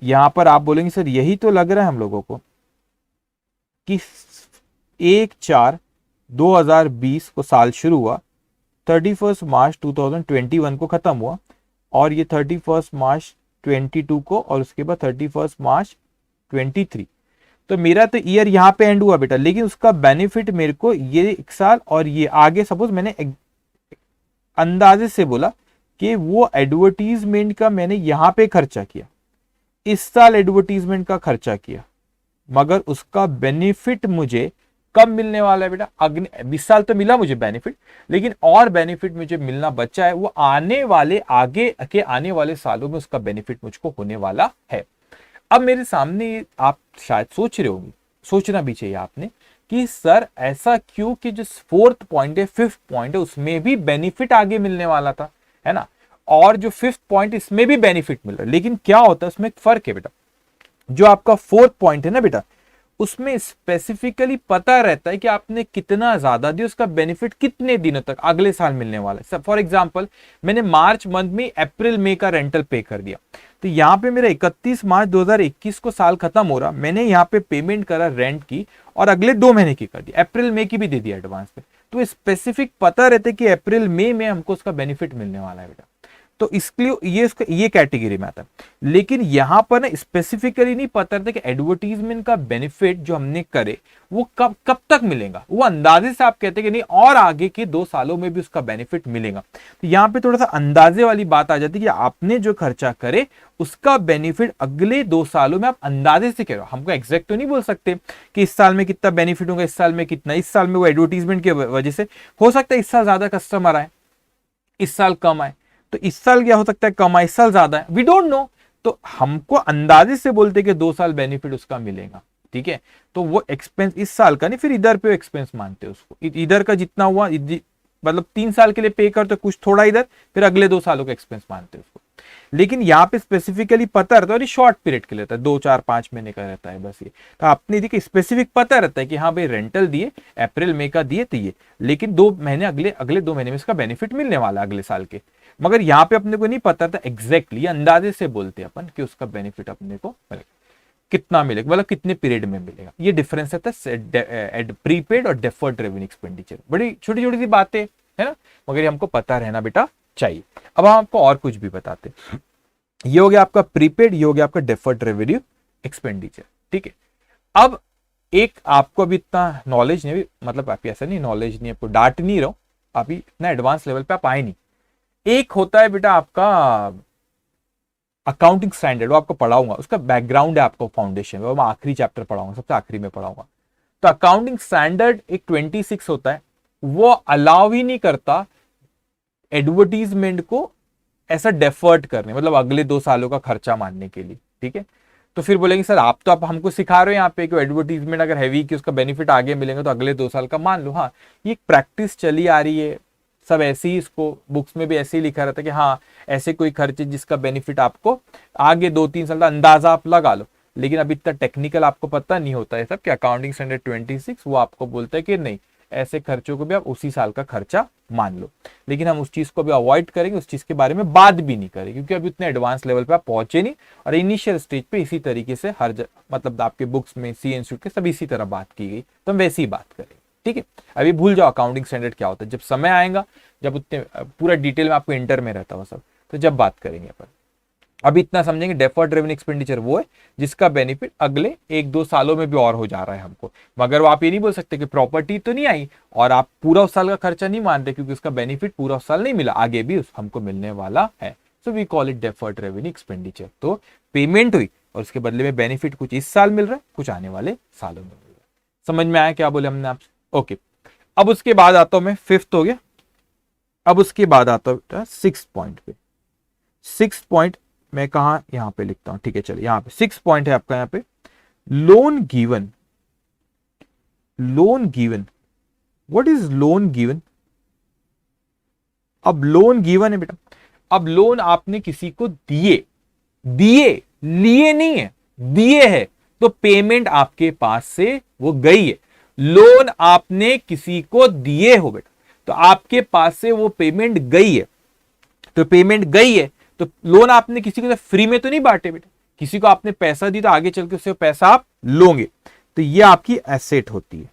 यहां पर आप बोलेंगे सर यही तो लग रहा है हम लोगों को कि 1/4/2020 को साल शुरू हुआ, 31 मार्च 2021 को खत्म हुआ, और ये 31 मार्च 22 को, और उसके बाद 31 मार्च 23। तो मेरा तो ईयर यहां पे एंड हुआ बेटा, लेकिन उसका बेनिफिट मेरे को ये 1 साल और ये आगे, सपोज मैंने अंदाजे से बोला कि वो एडवर्टीजमेंट का मैंने यहां पे खर्चा किया, इस साल एडवर्टीजमेंट का खर्चा किया, मगर उसका बेनिफिट मुझे कब मिलने वाला है बेटा, अगले 20 साल तो मिला मुझे बेनिफिट, लेकिन और बेनिफिट मुझे मिलना बचा है, वो आने वाले, आगे के आने वाले सालों में उसका बेनिफिट मुझको होने वाला है। अब मेरे सामने आप शायद सोच रहे होंगे, सोचना भी चाहिए आपने कि सर ऐसा क्यों कि जो फोर्थ पॉइंट है, फिफ्थ पॉइंट है, उसमें भी बेनिफिट आगे मिलने वाला था, है ना, और जो फिफ्थ पॉइंट इसमें भी बेनिफिट मिल रहा है, लेकिन क्या होता है उसमें एक फर्क है बेटा। जो आपका फोर्थ पॉइंट है ना बेटा, उसमें स्पेसिफिकली पता रहता है कि आपने कितना ज्यादा दिया, उसका बेनिफिट कितने दिनों तक अगले साल मिलने वाला है। फॉर एग्जांपल मैंने मार्च मंथ में अप्रैल मई का रेंटल पे कर दिया, तो यहाँ पे मेरा 31 मार्च 2021 को साल खत्म हो रहा, मैंने यहाँ पे पेमेंट करा रेंट की और अगले 2 महीने की कर दी, अप्रैल मई की भी दे दिया एडवांस पे, तो स्पेसिफिक पता रहता है कि अप्रैल मई में हमको उसका बेनिफिट मिलने वाला है बेटा। तो इसलिए ये कैटेगरी में आता है। लेकिन यहां पर ना स्पेसिफिकली नहीं पता रहता कि एडवर्टीजमेंट का बेनिफिट जो हमने करे वो कब तक मिलेगा, वो अंदाजे से आप कहते हैं कि नहीं और आगे के 2 सालों में भी उसका बेनिफिट मिलेगा। तो यहाँ पे थोड़ा सा अंदाजे वाली बात आ जाती है कि आपने जो खर्चा करे उसका बेनिफिट अगले 2 सालों में आप अंदाजे से करो, हमको एग्जैक्ट तो नहीं बोल सकते कि इस साल में कितना बेनिफिट होगा, इस साल में कितना, इस साल में वो एडवर्टीजमेंट की वजह से हो सकता है इस साल ज्यादा कस्टमर आए, इस साल कम आए, तो इस साल क्या हो सकता है कम आए, इस साल ज्यादा है, वी डोंट नो। तो हमको अंदाजे से बोलते कि 2 साल बेनिफिट उसका मिलेगा, ठीक है। तो वो एक्सपेंस इस साल का नहीं, फिर इधर पे एक्सपेंस मानते हैं उसको, इधर का जितना हुआ, मतलब 3 साल के लिए पे कर तो कुछ थोड़ा इधर, फिर अगले 2 सालों का एक्सपेंस मानते हैं उसको। लेकिन यहाँ पे स्पेसिफिकली पता रहता है और ये शॉर्ट पीरियड के लिए रहता है, 2 4 5 महीने का रहता है बस ये। तो आपने देखिए स्पेसिफिक पता रहता है कि हाँ भाई रेंटल दिए अप्रैल मई का दिए तो ये, लेकिन 2 महीने अगले अगले 2 महीने में इसका बेनिफिट मिलने वाला अगले साल के। मगर यहाँ पे अपने को नहीं पता था एग्जैक्टली, अंदाजे से बोलते हैं अपन कि उसका बेनिफिट अपने को मिलेगा, कितना मिलेगा, मतलब कितने पीरियड में मिलेगा। ये डिफरेंस रहता है प्रीपेड और डेफर्ड रेवेन्यू एक्सपेंडिचर। बड़ी छोटी छोटी सी बातें है ना, मगर ये हमको पता रहना बेटा चाहिए। अब हम आपको और कुछ भी बताते हैं। ये हो गया आपका प्रीपेड, ये हो गया आपका डेफर्ड रेवेन्यू एक्सपेंडिचर, ठीक है। अब एक आपको अभी इतना नॉलेज नहीं, मतलब आप ऐसा नहीं नॉलेज नहीं, आपको डांट नहीं रहो, अभी इतना एडवांस लेवल पे आप आए नहीं। एक होता है बेटा आपका अकाउंटिंग स्टैंडर्ड, वो आपको पढ़ाऊंगा, उसका बैकग्राउंड है आपको फाउंडेशन, वो मैं आखिरी चैप्टर पढ़ाऊंगा, सबसे आखिरी में पढ़ाऊंगा। तो अकाउंटिंग स्टैंडर्ड एक 26 होता है, वो अलाउ ही नहीं करता एडवर्टीजमेंट को ऐसा डेफर्ड करने, मतलब अगले 2 सालों का खर्चा मानने के लिए, ठीक है। तो फिर बोलेंगे सर आप तो आप हमको सिखा रहे हो यहाँ पे कि एडवर्टीजमेंट अगर हैवी की उसका बेनिफिट आगे मिलेगा तो अगले 2 साल का मान लो। हाँ, ये एक प्रैक्टिस चली आ रही है, सब ऐसे ही, इसको बुक्स में भी ऐसे ही लिखा रहता है कि हाँ ऐसे कोई खर्चे जिसका बेनिफिट आपको आगे 2 3 साल का अंदाजा आप लगा लो। लेकिन अभी इतना टेक्निकल आपको पता नहीं होता है सब कि अकाउंटिंग स्टैंडर्ड 26 वो आपको बोलता है कि नहीं ऐसे खर्चों को भी आप उसी साल का खर्चा मान लो। लेकिन हम उस चीज को भी अवॉइड करेंगे, उस चीज के बारे में बात भी नहीं करेंगे, क्योंकि अभी उतने एडवांस लेवल पे आप पहुंचे नहीं। और इनिशियल स्टेज पे इसी तरीके से मतलब आपके बुक्स में सी इंस्टीट्यूट के सब इसी तरह बात की गई, तो हम वैसी ही बात करेंगे, ठीक है। अभी भूल जाओ अकाउंटिंग स्टैंडर्ड क्या होता है, जब समय आएगा, जब उतने पूरा डिटेल में आपको इंटर में रहता हो सब, तो जब बात करेंगे अपन। अभी इतना समझेंगे डेफर्ड रेवेन्यू एक्सपेंडिचर वो है जिसका बेनिफिट अगले 1 2 सालों में भी और हो जा रहा है हमको। मगर वो आप ये नहीं बोल सकते कि प्रॉपर्टी तो नहीं आई और आप पूरा उस साल का खर्चा नहीं मान रहे, क्योंकि उसका बेनिफिट पूरा उस साल नहीं मिला, आगे भी हमको मिलने वाला है। So we call it deferred revenue expenditure. तो पेमेंट हुई और उसके बदले में बेनिफिट कुछ इस साल मिल रहा है, कुछ आने वाले सालों में मिल रहा है। समझ में आया क्या बोले हमने आपसे? ओके, अब उसके बाद आता हूं मैं, 5th हो गया। अब उसके बाद आता हूं 6th पॉइंट पे। 6th पॉइंट मैं कहा यहां पे लिखता हूं, ठीक है चलिए। यहां पे 6th पॉइंट है आपका, यहां पे loan given. Loan given, what is loan given? अब लोन गिवन है बेटा, अब लोन आपने किसी को दिए, लिए नहीं है, दिए है, तो पेमेंट आपके पास से वो गई है। लोन आपने किसी को दिए हो बेटा, तो आपके पास से वो पेमेंट गई है। तो पेमेंट गई है तो लोन आपने किसी को फ्री में तो नहीं बांटे बेटा, किसी को आपने पैसा दी तो आगे चल के उससे पैसा आप लोगे, तो ये आपकी एसेट होती है।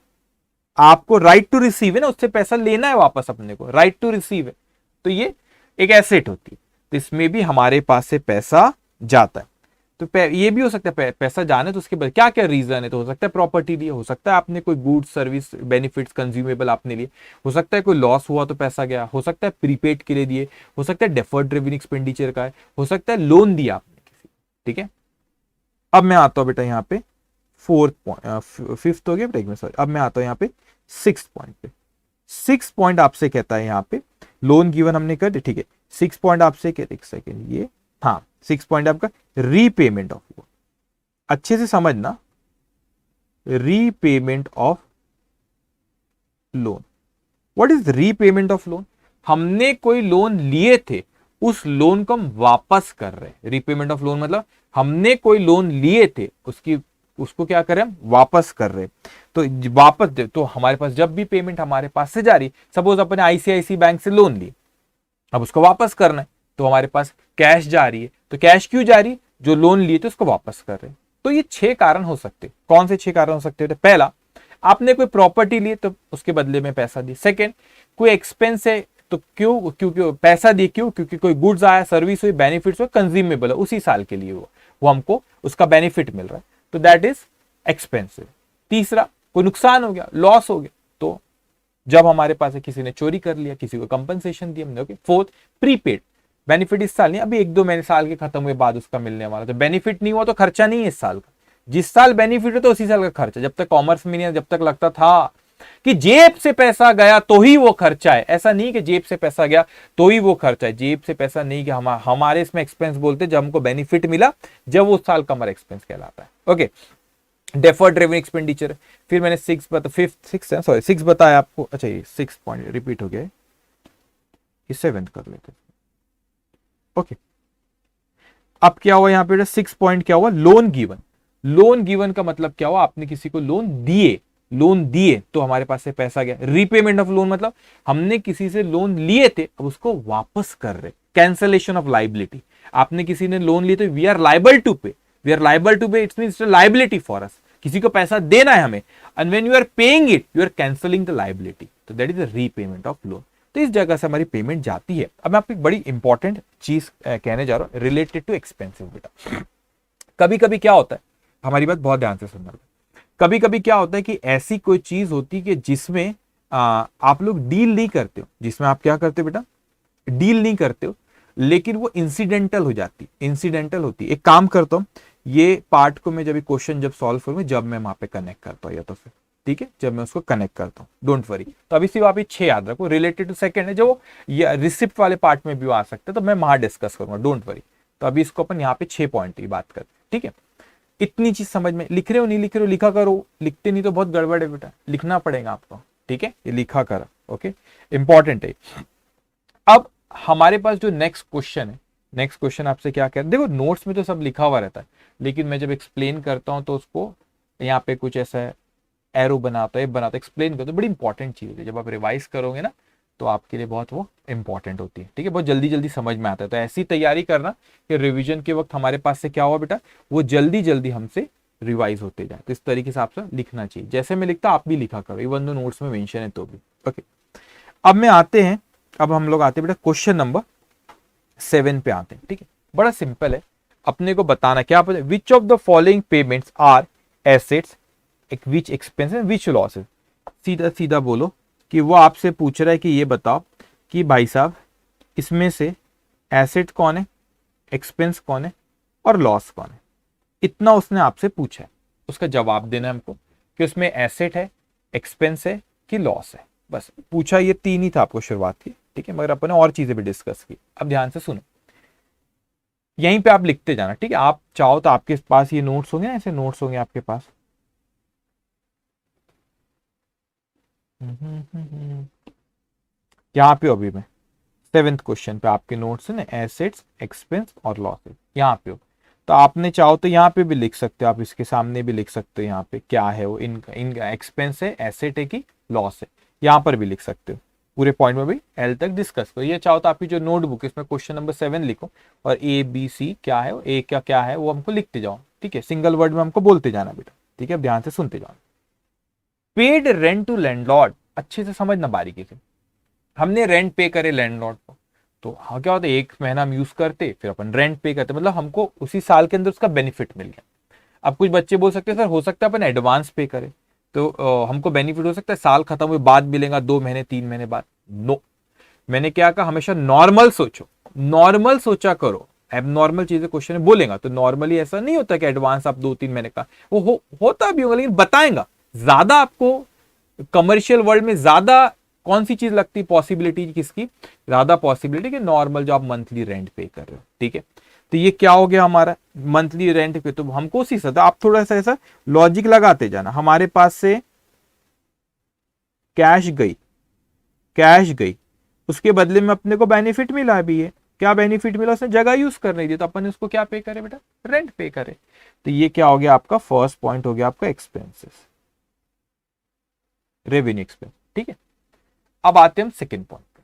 आपको राइट टू रिसीव है ना, उससे पैसा लेना है वापस अपने को, राइट टू रिसीव है, तो ये एक एसेट होती है। तो इसमें भी हमारे पास से पैसा जाता है। तो ये भी हो सकता है पैसा जाने तो उसके बाद क्या क्या रीजन है, तो हो सकता है प्रॉपर्टी लिए, हो सकता है आपने कोई गुड्स सर्विस बेनिफिट्स कंज्यूमेबल आपने लिए, हो सकता है कोई लॉस हुआ तो पैसा गया, हो सकता है प्रीपेड के लिए दिए, हो सकता है डेफर्ड रेवेन्यू एक्सपेंडिचर का है, हो सकता है लोन दिया आपने किसी, ठीक है। अब मैं आता हूं बेटा यहाँ पे 4th पॉइंट, 5th हो गया बेटा, सॉरी। अब मैं आता हूं यहाँ पे 6th पॉइंट पे। 6th पॉइंट आपसे कहता है यहाँ पे लोन गिवन हमने कर, ठीक है। 6th पॉइंट आपसे कहते, एक सेकेंड, ये हाँ 6th पॉइंट आपका रीपेमेंट ऑफ लोन। अच्छे से समझना, repayment of loan. What is repayment of loan? हमने कोई लोन लिए थे, उस लोन को हम वापस कर रहे हैं। रीपेमेंट ऑफ लोन मतलब हमने कोई लोन लिए थे, उसको क्या करें हम, वापस कर रहे हैं। तो वापस दे, तो हमारे पास जब भी पेमेंट हमारे पास से जा रही, सपोज अपने आईसीआईसी बैंक से लोन लिए, अब उसको वापस करना है, तो हमारे पास कैश जा रही है। तो कैश क्यों जा रही है? जो लोन लिए थे उसको वापस कर रहे हैं। तो ये 6 कारण हो सकते। कौन से 6 कारण हो सकते हैं? पहला, आपने कोई प्रॉपर्टी ली तो उसके बदले में पैसा दिए। सेकेंड, कोई एक्सपेंस है तो क्यों पैसा दिए, क्योंकि कोई गुड्स आया, सर्विस हुई, बेनिफिट्स हुए, कंज्यूमेबल है, उसी साल के लिए वो हमको उसका बेनिफिट मिल रहा है, तो दैट इज एक्सपेंसिव। तीसरा, कोई नुकसान हो गया, लॉस हो गया, तो जब हमारे पास है किसी ने चोरी कर लिया, किसी को कंपनसेशन दिया हमने। ओके। फोर्थ, प्रीपेड, बेनिफिट इस साल नहीं, अभी 1 2 महीने साल के खत्म हुए बाद उसका मिलने वाला, तो बेनिफिट नहीं हुआ तो खर्चा नहीं है इस साल का। जिस साल बेनिफिट हो तो उसी साल का खर्चा। जब तक कॉमर्स में नहीं, जब तक लगता था कि जेब से पैसा गया तो ही वो खर्चा है, ऐसा नहीं कि जेब से पैसा गया तो ही वो खर्चा है। जेब से पैसा नहीं कि हमारे इसमें एक्सपेंस बोलते जब हमको बेनिफिट मिला, जब वो साल का हमारा एक्सपेंस कहलाता है। ओके। डेफर्ड रेवेन्यू एक्सपेंडिचर, फिर मैंने 6 बताया आपको। अच्छा, ये 6 पॉइंट रिपीट हो गया, ये 7th कर लेते। ओके, अब क्या हुआ यहाँ पे 6 पॉइंट क्या हुआ, लोन गिवन। लोन गिवन का मतलब क्या हुआ, आपने किसी को लोन दिए तो हमारे पास से पैसा गया। रीपेमेंट ऑफ लोन मतलब हमने किसी से लोन लिए थे, अब उसको वापस कर रहे, कैंसलेशन ऑफ लाइबिलिटी। आपने किसी ने लोन लिए तो we are liable to pay, it's means liability for us, किसी को पैसा देना है हमें, and when you are paying it you are cancelling the liability, तो that is the repayment of loan. तो इस जगह से हमारी पेमेंट जाती है। अब मैं आपको एक बड़ी इंपॉर्टेंट चीज कहने जा रहा हूं रिलेटेड टू एक्सपेंसिव बेटा। कभी कभी क्या होता है, हमारी बात बहुत ध्यान से सुनना, कभी कभी क्या होता है कि ऐसी कोई चीज होती है कि जिसमें आप लोग डील नहीं करते हो, जिसमें आप क्या करते हो बेटा, डील नहीं करते हो, लेकिन वो इंसिडेंटल हो जाती, इंसिडेंटल होती है। एक काम करता हूं, ये पार्ट को मैं जब क्वेश्चन जब सॉल्व करूंगा जब मैं वहां पे कनेक्ट करता हूं, या तो फिर ठीक है जब मैं उसको कनेक्ट करता हूं, डोंट वरी। तो अभी सिर्फ आप 6 याद रखो, रिलेटेड टू सेकंड है जो ये रिसिप्ट वाले पार्ट में भी आ सकता है, तो मैं वहां डिस्कस करूंगा, डोंट वरी। तो अभी इसको अपन यहाँ पे 6 पॉइंट की बात करते हैं, ठीक है। इतनी चीज समझ में, लिख रहे हो नहीं लिख रहे हो लिखा करो, लिखते नहीं तो बहुत गड़बड़ है बेटा, लिखना पड़ेगा आपको, ठीक है, ये लिखा करो, ओके, इंपॉर्टेंट है। अब हमारे पास जो नेक्स्ट क्वेश्चन है, नेक्स्ट क्वेश्चन आपसे क्या कह रहे, देखो नोट्स में तो सब लिखा हुआ रहता है, लेकिन मैं जब एक्सप्लेन करता हूं तो उसको यहाँ पे कुछ ऐसा एरो बनाता है, एक्सप्लेन करता है, बड़ी इंपॉर्टेंट चीज है। जब आप रिवाइज करोगे ना तो आपके लिए बहुत वो इंपॉर्टेंट होती है, ठीक है, बहुत जल्दी जल्दी समझ में आता है। तो ऐसी तैयारी करना कि रिवीजन के वक्त हमारे पास से क्या हुआ बेटा, वो जल्दी जल्दी हमसे रिवाइज होते जाए। तो इस तरीके से आपसे लिखना चाहिए, जैसे मैं लिखता आप भी लिखा करो, इवन दो नोट्स में मेंशन है तो भी, ओके। अब मैं आते हैं, अब हम लोग आते हैं बेटा क्वेश्चन नंबर 7 पे आते हैं, ठीक है। बड़ा सिंपल है, अपने को बताना क्या पता, which of the following payments are assets, which expenses, which losses. सीधा सीधा बोलो कि वो आपसे पूछ रहा है कि ये बताओ कि भाई साहब इसमें से एसेट कौन है, एक्सपेंस कौन है और लॉस कौन है। इतना उसने आपसे पूछा है, उसका जवाब देना है हमको कि उसमें एसेट है, एक्सपेंस है कि लॉस है। बस पूछा, ये 3 ही था आपको शुरुआत की, ठीक है, मगर अपन ने और चीजें भी डिस्कस की। अब ध्यान से सुनो, यहीं पे आप लिखते जाना, ठीक है। आप चाहो तो आपके पास ये नोट्स होंगे ना, ऐसे नोट्स होंगे आपके पास, यहाँ पे अभी मैं 7th क्वेश्चन पे आपके नोट्स है ना, एसेट्स, एक्सपेंस और लॉसेस, यहाँ पे हो। तो आपने चाहो तो यहाँ पे भी लिख सकते हो, आप इसके सामने भी लिख सकते हो, यहाँ पे क्या है वो, इनका एक्सपेंस है, एसेट है कि लॉस है, यहाँ पर भी लिख सकते हो। पूरे पॉइंट में भी एल तक डिस्कस करो। ये चाहो तो आपकी जो नोटबुक है इसमें क्वेश्चन नंबर 7 लिखो और ए बी सी क्या है, ए क्या है वो हमको लिखते जाओ, ठीक है, सिंगल वर्ड में हमको बोलते जाना बेटा, ठीक है, ध्यान से सुनते जाओ। पेड रेंट टू लैंडलॉर्ड, अच्छे से समझना बारीकी से। हमने रेंट पे करे लैंडलॉर्ड को, तो हाँ क्या होता है, 1 महीना हम यूज करते फिर अपन रेंट पे करते, मतलब हमको उसी साल के अंदर उसका बेनिफिट मिल गया। अब कुछ बच्चे बोल सकते हैं सर हो सकता है अपन एडवांस पे करें तो हमको बेनिफिट हो सकता है साल खत्म हुए बाद मिलेगा, 2 महीने 3 महीने बाद। नो, मैंने क्या कहा, हमेशा नॉर्मल सोचो, नॉर्मल सोचा करो। अब नॉर्मल चीजें क्वेश्चन में बोलेगा तो नॉर्मली ऐसा नहीं होता कि एडवांस आप 2-3 महीने का, वो होता भी होगा, लेकिन बताएगा ज्यादा आपको। कमर्शियल वर्ल्ड में ज्यादा कौन सी चीज लगती है पॉसिबिलिटी किसकी, ज्यादा पॉसिबिलिटी कि नॉर्मल जो आप मंथली रेंट पे कर रहे हो, ठीक है। तो ये क्या हो गया हमारा मंथली रेंट पे, तो हमको उसी से आप थोड़ा सा ऐसा लॉजिक लगाते जाना। हमारे पास से कैश गई, उसके बदले में अपने को बेनिफिट मिला भी है। क्या बेनिफिट मिला, उसने जगह यूज कर रही थी तो अपन उसको क्या पे करे बेटा, रेंट पे करे। तो ये क्या हो गया आपका फर्स्ट पॉइंट हो गया आपका एक्सपेंसेस, रेवेन्यू एक्सपेंस, ठीक है। अब आते हैं हम सेकेंड पॉइंट पे,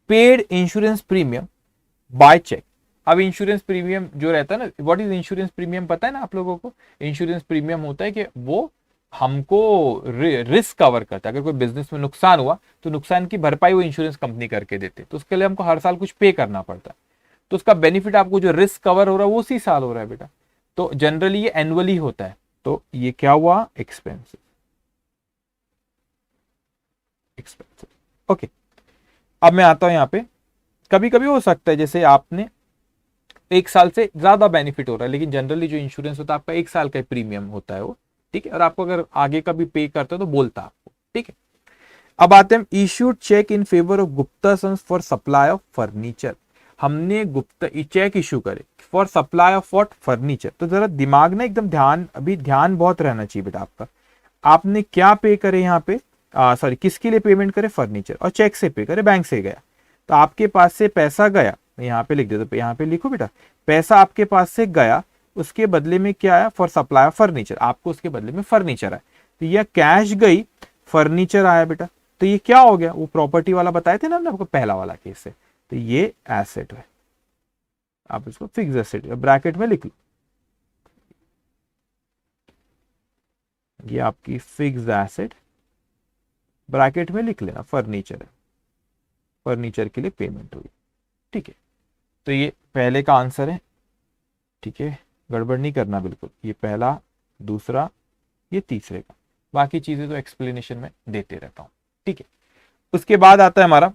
paid insurance premium by cheque. अब इंश्योरेंस प्रीमियम जो रहता है ना, व्हाट इज इंश्योरेंस प्रीमियम पता है ना आप लोगों को। इंश्योरेंस प्रीमियम होता है कि वो हमको रिस्क कवर करता है, अगर कोई बिजनेस में नुकसान हुआ तो नुकसान की भरपाई वो इंश्योरेंस कंपनी करके देते, तो उसके लिए हमको हर साल कुछ पे करना पड़ता है। तो उसका बेनिफिट आपको जो रिस्क कवर हो रहा है वो उसी साल हो रहा है बेटा, तो जनरली ये एनुअली होता है। तो ये क्या हुआ, एक्सपेंसिव, ओके। अब मैं आता हूं यहाँ पे, कभी कभी हो सकता है जैसे आपने 1 साल से ज्यादा बेनिफिट हो रहा है, लेकिन जनरली जो इंश्योरेंस होता है आपका 1 साल का प्रीमियम होता है वो, ठीक है, और आपको अगर आगे का भी पे करता है तो बोलता है आपको, ठीक है। अब आते हैं issued cheque in favour of Gupta sons for supply of furniture. हमने गुप्ता चेक इशू करे for supply of what, furniture. तो जरा दिमाग ना एकदम ध्यान, अभी ध्यान बहुत रहना चाहिए बेटा आपका। आपने क्या पे करे यहाँ पे, सॉरी किसके लिए पेमेंट करे, फर्नीचर, और चेक से पे करे, बैंक से गया। तो आपके पास से पैसा गया, मैं यहाँ पे लिख देता हूँ, यहाँ पे लिखो बेटा, पैसा आपके पास से गया, उसके बदले में क्या आया, फॉर सप्लाई फर्नीचर, आपको उसके बदले में फर्नीचर आया। तो यह कैश गई, फर्नीचर आया बेटा, तो ये क्या हो गया, वो प्रॉपर्टी वाला बताए थे ना हमने आपको पहला वाला केस है, तो ये एसेट है, आप इसको फिक्स एसेट ब्रैकेट में लिख लो, ये आपकी फिक्स एसेट ब्रैकेट में लिख लेना, फर्नीचर है, फर्नीचर के लिए पेमेंट हुई, ठीक है। तो ये पहले का आंसर है, ठीक है, गड़बड़ नहीं करना बिल्कुल, ये पहला, दूसरा, ये तीसरे का, बाकी चीजें तो एक्सप्लेनेशन में देते रहता हूं, ठीक है। उसके बाद आता है हमारा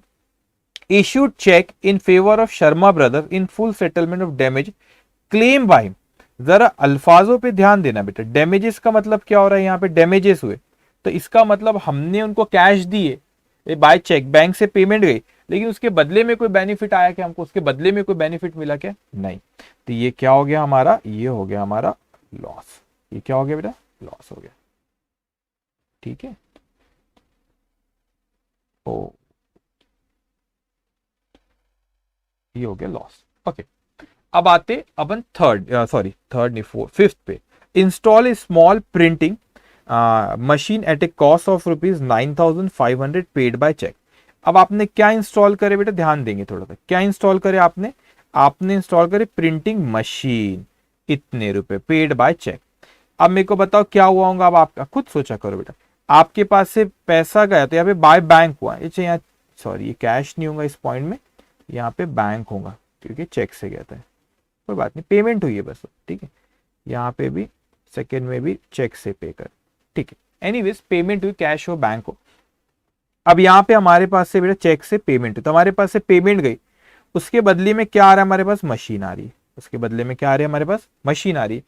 issued cheque in favour of Sharma brother in full settlement of damage claim by him. जरा अल्फाजों पे ध्यान देना बेटा, डैमेजेस का मतलब क्या हो रहा है, यहाँ पे डैमेजेस हुए, तो इसका मतलब हमने उनको कैश दिए बाय चेक, बैंक से पेमेंट गई, लेकिन उसके बदले में कोई बेनिफिट आया क्या, हमको उसके बदले में कोई बेनिफिट मिला क्या, नहीं। तो ये क्या हो गया हमारा, ये हो गया हमारा लॉस, ये क्या हो गया बेटा, लॉस हो गया, ठीक है। ओ, ये हो गया लॉस, ओके। अब आते अपन थर्ड नहीं फिफ्थ पे, install a small printing machine at a cost of ₹9,500 paid by cheque. अब आपने क्या इंस्टॉल करे बेटा, ध्यान देंगे थोड़ा सा, क्या इंस्टॉल करे आपने, आपने इंस्टॉल करे प्रिंटिंग मशीन, इतने रुपए पेड बाय चेक। अब मेरे को बताओ क्या हुआ होगा, अब आपका खुद सोचा करो बेटा, आपके पास से पैसा गया तो यहाँ पे बाय बैंक हुआ, यहाँ सॉरी ये कैश नहीं होगा इस पॉइंट में, यहाँ पे बैंक होगा क्योंकि चेक से गया था, कोई बात नहीं, पेमेंट हुई है बस, ठीक है। यहाँ पे भी सेकेंड में भी चेक से पे कर, ठीक है, एनीवेज पेमेंट हुई, कैश हो बैंक हो। अब यहाँ पे हमारे पास से बेटा चेक से पेमेंट हुई, तो हमारे पास से पेमेंट गई, उसके बदले में क्या आ रहा है हमारे पास, मशीन आ रही है, उसके बदले में क्या आ रही है हमारे पास, मशीन आ रही है।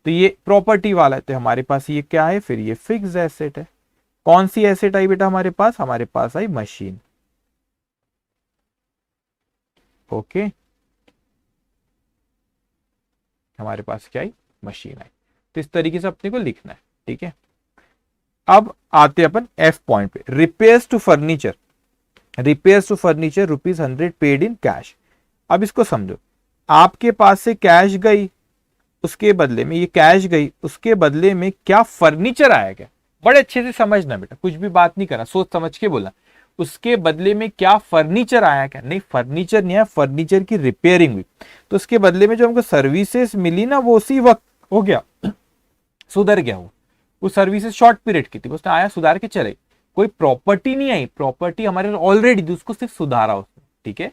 तो ये प्रॉपर्टी वाला है, तो हमारे पास ये क्या है, फिर ये फिक्स एसेट है। कौन सी एसेट आई बेटा हमारे पास आई मशीन, ओके, हमारे पास क्या आई, मशीन आई। तो इस तरीके से अपने को लिखना है, ठीक है। अब आते अपन एफ पॉइंट पे, repairs to furniture, repairs to furniture ₹100 paid in cash. अब इसको समझो, आपके पास से कैश गई, उसके बदले में ये कैश गई, उसके बदले में क्या फर्नीचर आया क्या, बड़े अच्छे से समझना बेटा, कुछ भी बात नहीं करना, सोच समझ के बोलना, उसके बदले में क्या फर्नीचर आया क्या, नहीं फर्नीचर नहीं आया, फर्नीचर की रिपेयरिंग हुई, तो उसके बदले में जो हमको सर्विसेज मिली ना वो उसी वक्त हो गया, सुधर गया, वो सर्विसेज शॉर्ट पीरियड की थी, उसने आया सुधार के चले, कोई प्रॉपर्टी नहीं आई, प्रॉपर्टी हमारे ऑलरेडी थी, उसको सिर्फ सुधारा उसने, ठीक है।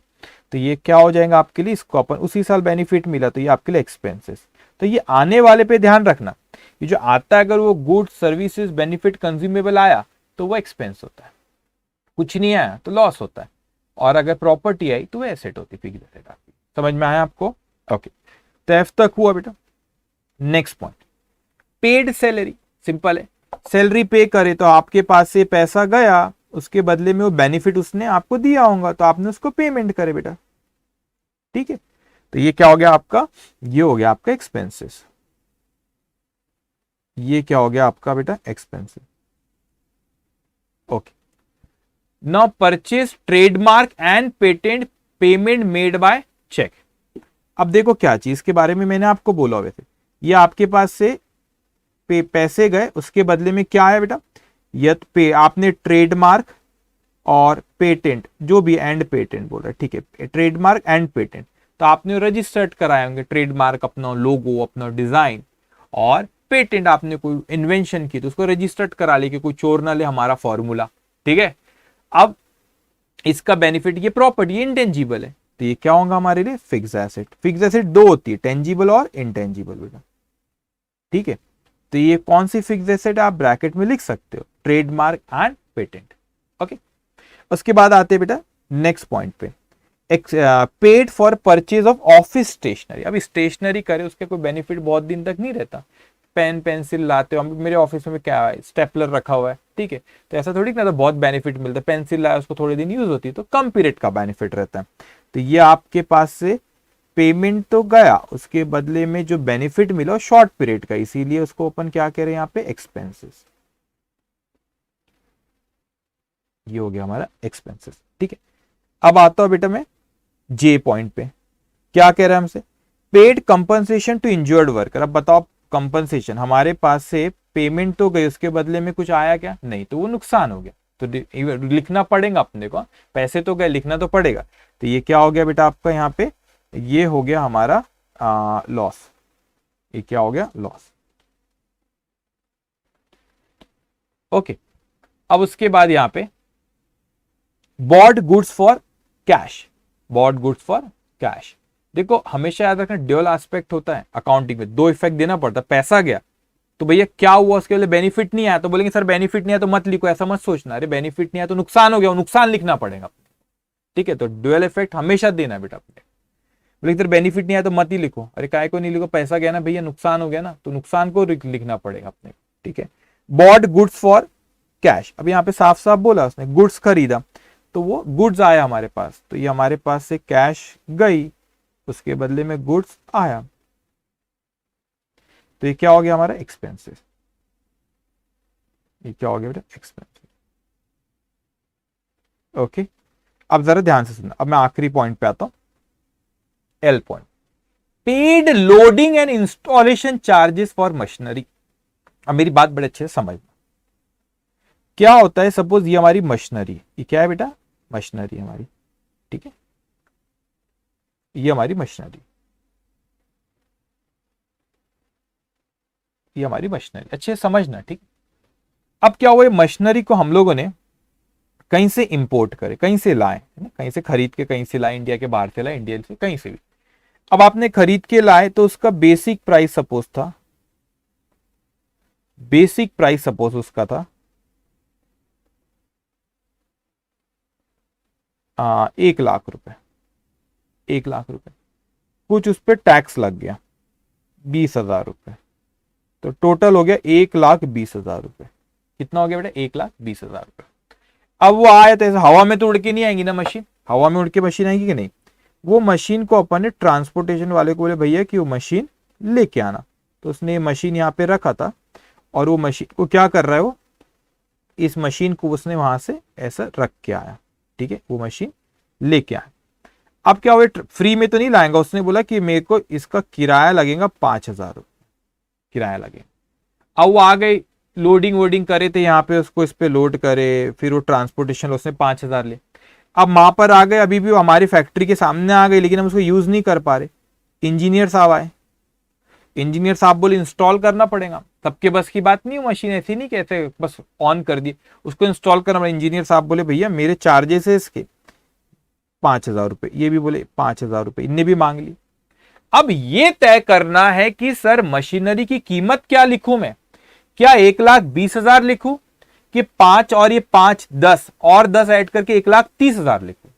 तो ये क्या हो जाएगा आपके लिए, इसको अपन उसी साल बेनिफिट मिला, तो ये आपके लिए एक्सपेंसेस। तो ये आने वाले पे ध्यान रखना, ये जो आता है अगर वो गुड्स सर्विसेज बेनिफिट कंज्यूमेबल आया तो वो एक्सपेंस होता है, कुछ नहीं आया तो लॉस होता है, और अगर प्रॉपर्टी आई तो वो एसेट होती है, फिक्स एसेट आपकी। समझ में आया आपको, ओके। तो एफ तक हुआ बेटा। Next point, paid salary, simple है, सैलरी पे करे तो आपके पास से पैसा गया, उसके बदले में वो बेनिफिट उसने आपको दिया होगा, तो आपने उसको पेमेंट करे बेटा, ठीक है। तो ये क्या हो गया आपका, ये हो गया आपका एक्सपेंसेस, ये क्या हो गया आपका बेटा expenses, okay. Now purchase trademark and patent payment made by cheque. अब देखो क्या चीज के बारे में मैंने आपको बोला हुए थे, ये आपके पास से पैसे गए, उसके बदले में क्या आया बेटा, यत पे आपने ट्रेडमार्क और पेटेंट, जो भी एंड पेटेंट बोल रहा है, ठीक है, ट्रेडमार्क एंड पेटेंट, तो आपने रजिस्टर्ड कराए होंगे, ट्रेडमार्क अपना लोगो, अपना डिजाइन, और पेटेंट आपने कोई इन्वेंशन की तो उसको रजिस्टर्ड करा ले कि कोई चोर ना ले हमारा फॉर्मूला, ठीक है। अब इसका बेनिफिट, ये प्रॉपर्टी इंटेंजिबल है, तो ये क्या होगा हमारे लिए, फिक्स एसेट। फिक्स एसेट दो होती है, टेंजिबल और इंटेंजिबल बेटा, ठीक है। तो ये कौन सी फिक्स एसेट है, आप ब्रैकेट में लिख सकते हो, ट्रेडमार्क एंड पेटेंट, ओके। उसके बाद आते हैं बेटा नेक्स्ट पॉइंट पे, paid for purchase of office stationery. अब स्टेशनरी करे उसके कोई बेनिफिट बहुत दिन तक नहीं रहता, पेन पेंसिल लाते हो, मेरे ऑफिस में क्या है स्टेपलर रखा हुआ है, ठीक है, तो ऐसा थोड़ी ना, तो बहुत बेनिफिट मिलता है, पेंसिल लाया उसको थोड़े दिन यूज होती है तो कम पीरियड का बेनिफिट रहता है। तो ये आपके पास से पेमेंट तो गया, उसके बदले में जो बेनिफिट मिला शॉर्ट पीरियड का, इसीलिए उसको अपन क्या कह रहे हैं यहाँ पे, एक्सपेंसेस, ये हो गया हमारा एक्सपेंसेस, ठीक है। अब आता हूं बेटा मैं जे पॉइंट पे, क्या कह रहा है हमसे, paid compensation to injured worker. अब बताओ कंपनसेशन, हमारे पास से पेमेंट तो गई, उसके बदले में कुछ आया क्या, नहीं, तो वो नुकसान हो गया, तो लिखना पड़ेगा अपने को, पैसे तो गए, लिखना तो पड़ेगा। तो ये क्या हो गया बेटा आपका यहाँ पे, ये हो गया हमारा लॉस, ये क्या हो गया, लॉस। ओके, अब उसके बाद यहाँ पे bought goods for cash, bought goods for cash. देखो हमेशा याद रखना ड्यूअल एस्पेक्ट होता है अकाउंटिंग में, दो इफेक्ट देना पड़ता है। पैसा गया तो भैया क्या हुआ, उसके लिए बेनिफिट नहीं आया तो बोलेंगे सर बेनिफिट नहीं आया तो मत लिखो, ऐसा मत सोचना, अरे बेनिफिट नहीं आया तो नुकसान हो गया, नुकसान लिखना पड़ेगा, ठीक है। तो ड्यूअल इफेक्ट हमेशा देना है बेटा अपने, बोले सर बेनिफिट नहीं आया तो मत ही लिखो, अरे काय को नहीं लिखो, पैसा गया ना भैया, नुकसान हो गया ना, तो नुकसान को लिखना पड़ेगा अपने, ठीक है। बॉट गुड्स फॉर कैश, अब यहाँ पे साफ साफ बोला उसने गुड्स खरीदा, तो वो गुड्स आया हमारे पास, तो ये हमारे पास से कैश गई, उसके बदले में गुड्स आया, तो ये क्या हो गया हमारा एक्सपेंसेस, ये क्या हो गया बेटा एक्सपेंसेस। ओके, अब जरा ध्यान से सुनना, अब मैं आखिरी पॉइंट पे आता हूं, L point, paid loading and installation charges for machinery. अब मेरी बात बड़े अच्छे से समझना, क्या होता है, सपोज ये हमारी मशीनरी, ये क्या है बेटा, मशीनरी हमारी, ठीक है, ये हमारी मशीनरी, ये हमारी मशीनरी, अच्छे से समझना, ठीक। अब क्या हुआ, मशीनरी को हम लोगों ने कहीं से इंपोर्ट करे, कहीं से लाए, कहीं से खरीद के कहीं से लाए, इंडिया के बाहर से लाए, इंडिया से कहीं से भी। अब आपने खरीद के लाए तो उसका बेसिक प्राइस सपोज था, बेसिक प्राइस सपोज उसका था 1 लाख रुपए, 1 लाख रुपए, कुछ उस पर टैक्स लग गया 20,000 रुपए, तो टोटल हो गया 1,20,000 रुपए। कितना हो गया बेटा, 1,20,000 रुपए। अब वो आया तो ऐसे हवा में तो उड़ के नहीं आएंगी ना मशीन, हवा में उड़ के मशीन आएगी कि नहीं, वो मशीन को अपन ने ट्रांसपोर्टेशन वाले को बोले भैया कि वो मशीन लेके आना, तो उसने मशीन यहाँ पे रखा था, और वो मशीन को क्या कर रहा है, वो इस मशीन को उसने वहां से ऐसा रख के आया, ठीक है, वो मशीन लेके आया। अब क्या हुआ, फ्री में तो नहीं लाएगा, उसने बोला कि मेरे को इसका किराया लगेगा 5,000 रुपये, किराया लगेगा। अब वो आ गई, लोडिंग वोडिंग करे थे यहाँ पे, उसको इस पे लोड करे, फिर वो ट्रांसपोर्टेशन उसने 5,000 ले। अब वहां पर आ गए, अभी भी वो हमारी फैक्ट्री के सामने आ गई, लेकिन हम उसको यूज नहीं कर पा रहे। इंजीनियर साहब आए, इंजीनियर साहब बोले इंस्टॉल करना पड़ेगा, सबके बस की बात नहीं, मशीन ऐसी नहीं कहते बस ऑन कर दी, उसको इंस्टॉल करना पड़ेगा। इंजीनियर साहब बोले भैया मेरे चार्जेस है इसके 5,000 रुपए, ये भी बोले 5,000 रुपए, इनने भी मांग ली। अब ये तय करना है कि सर मशीनरी की कीमत क्या लिखूं मैं, क्या 1,20,000 लिखूं कि 5 और ये 5 10 और 10 ऐड करके 1,30,000 लिखूं।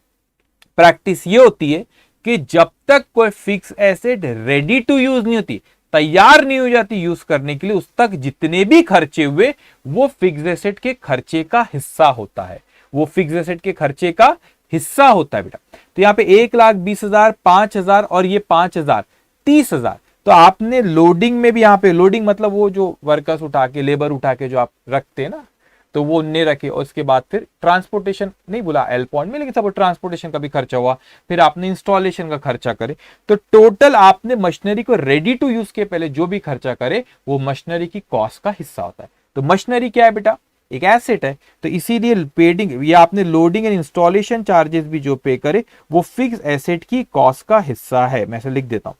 प्रैक्टिस ये होती है कि जब तक कोई fix asset ready to use नहीं होती, तैयार नहीं हो जाती यूज करने के लिए, उस तक जितने भी खर्चे हुए वो फिक्स एसेट के खर्चे का हिस्सा होता है, वो फिक्स एसेट के खर्चे का हिस्सा होता है बेटा। तो यहाँ पे 1,20,000, 5,000 और ये 5,000, 30,000। तो आपने लोडिंग में भी, यहाँ पे लोडिंग मतलब वो जो वर्कर्स उठा के, लेबर उठा के जो आप रखते हैं ना, तो वो उनने रखे, और उसके बाद फिर ट्रांसपोर्टेशन नहीं बोला एल पॉइंट में, लेकिन सब ट्रांसपोर्टेशन का भी खर्चा हुआ, फिर आपने इंस्टॉलेशन का खर्चा करे, तो टोटल आपने मशीनरी को रेडी टू यूज के पहले जो भी खर्चा करे वो मशीनरी की कॉस्ट का हिस्सा होता है। तो मशीनरी क्या है बेटा, एक एसेट है, तो इसीलिए पेडिंग या आपने लोडिंग एंड इंस्टॉलेशन चार्जेस भी जो पे करे वो फिक्स एसेट की कॉस्ट का हिस्सा है। मैं इसे लिख देता हूं,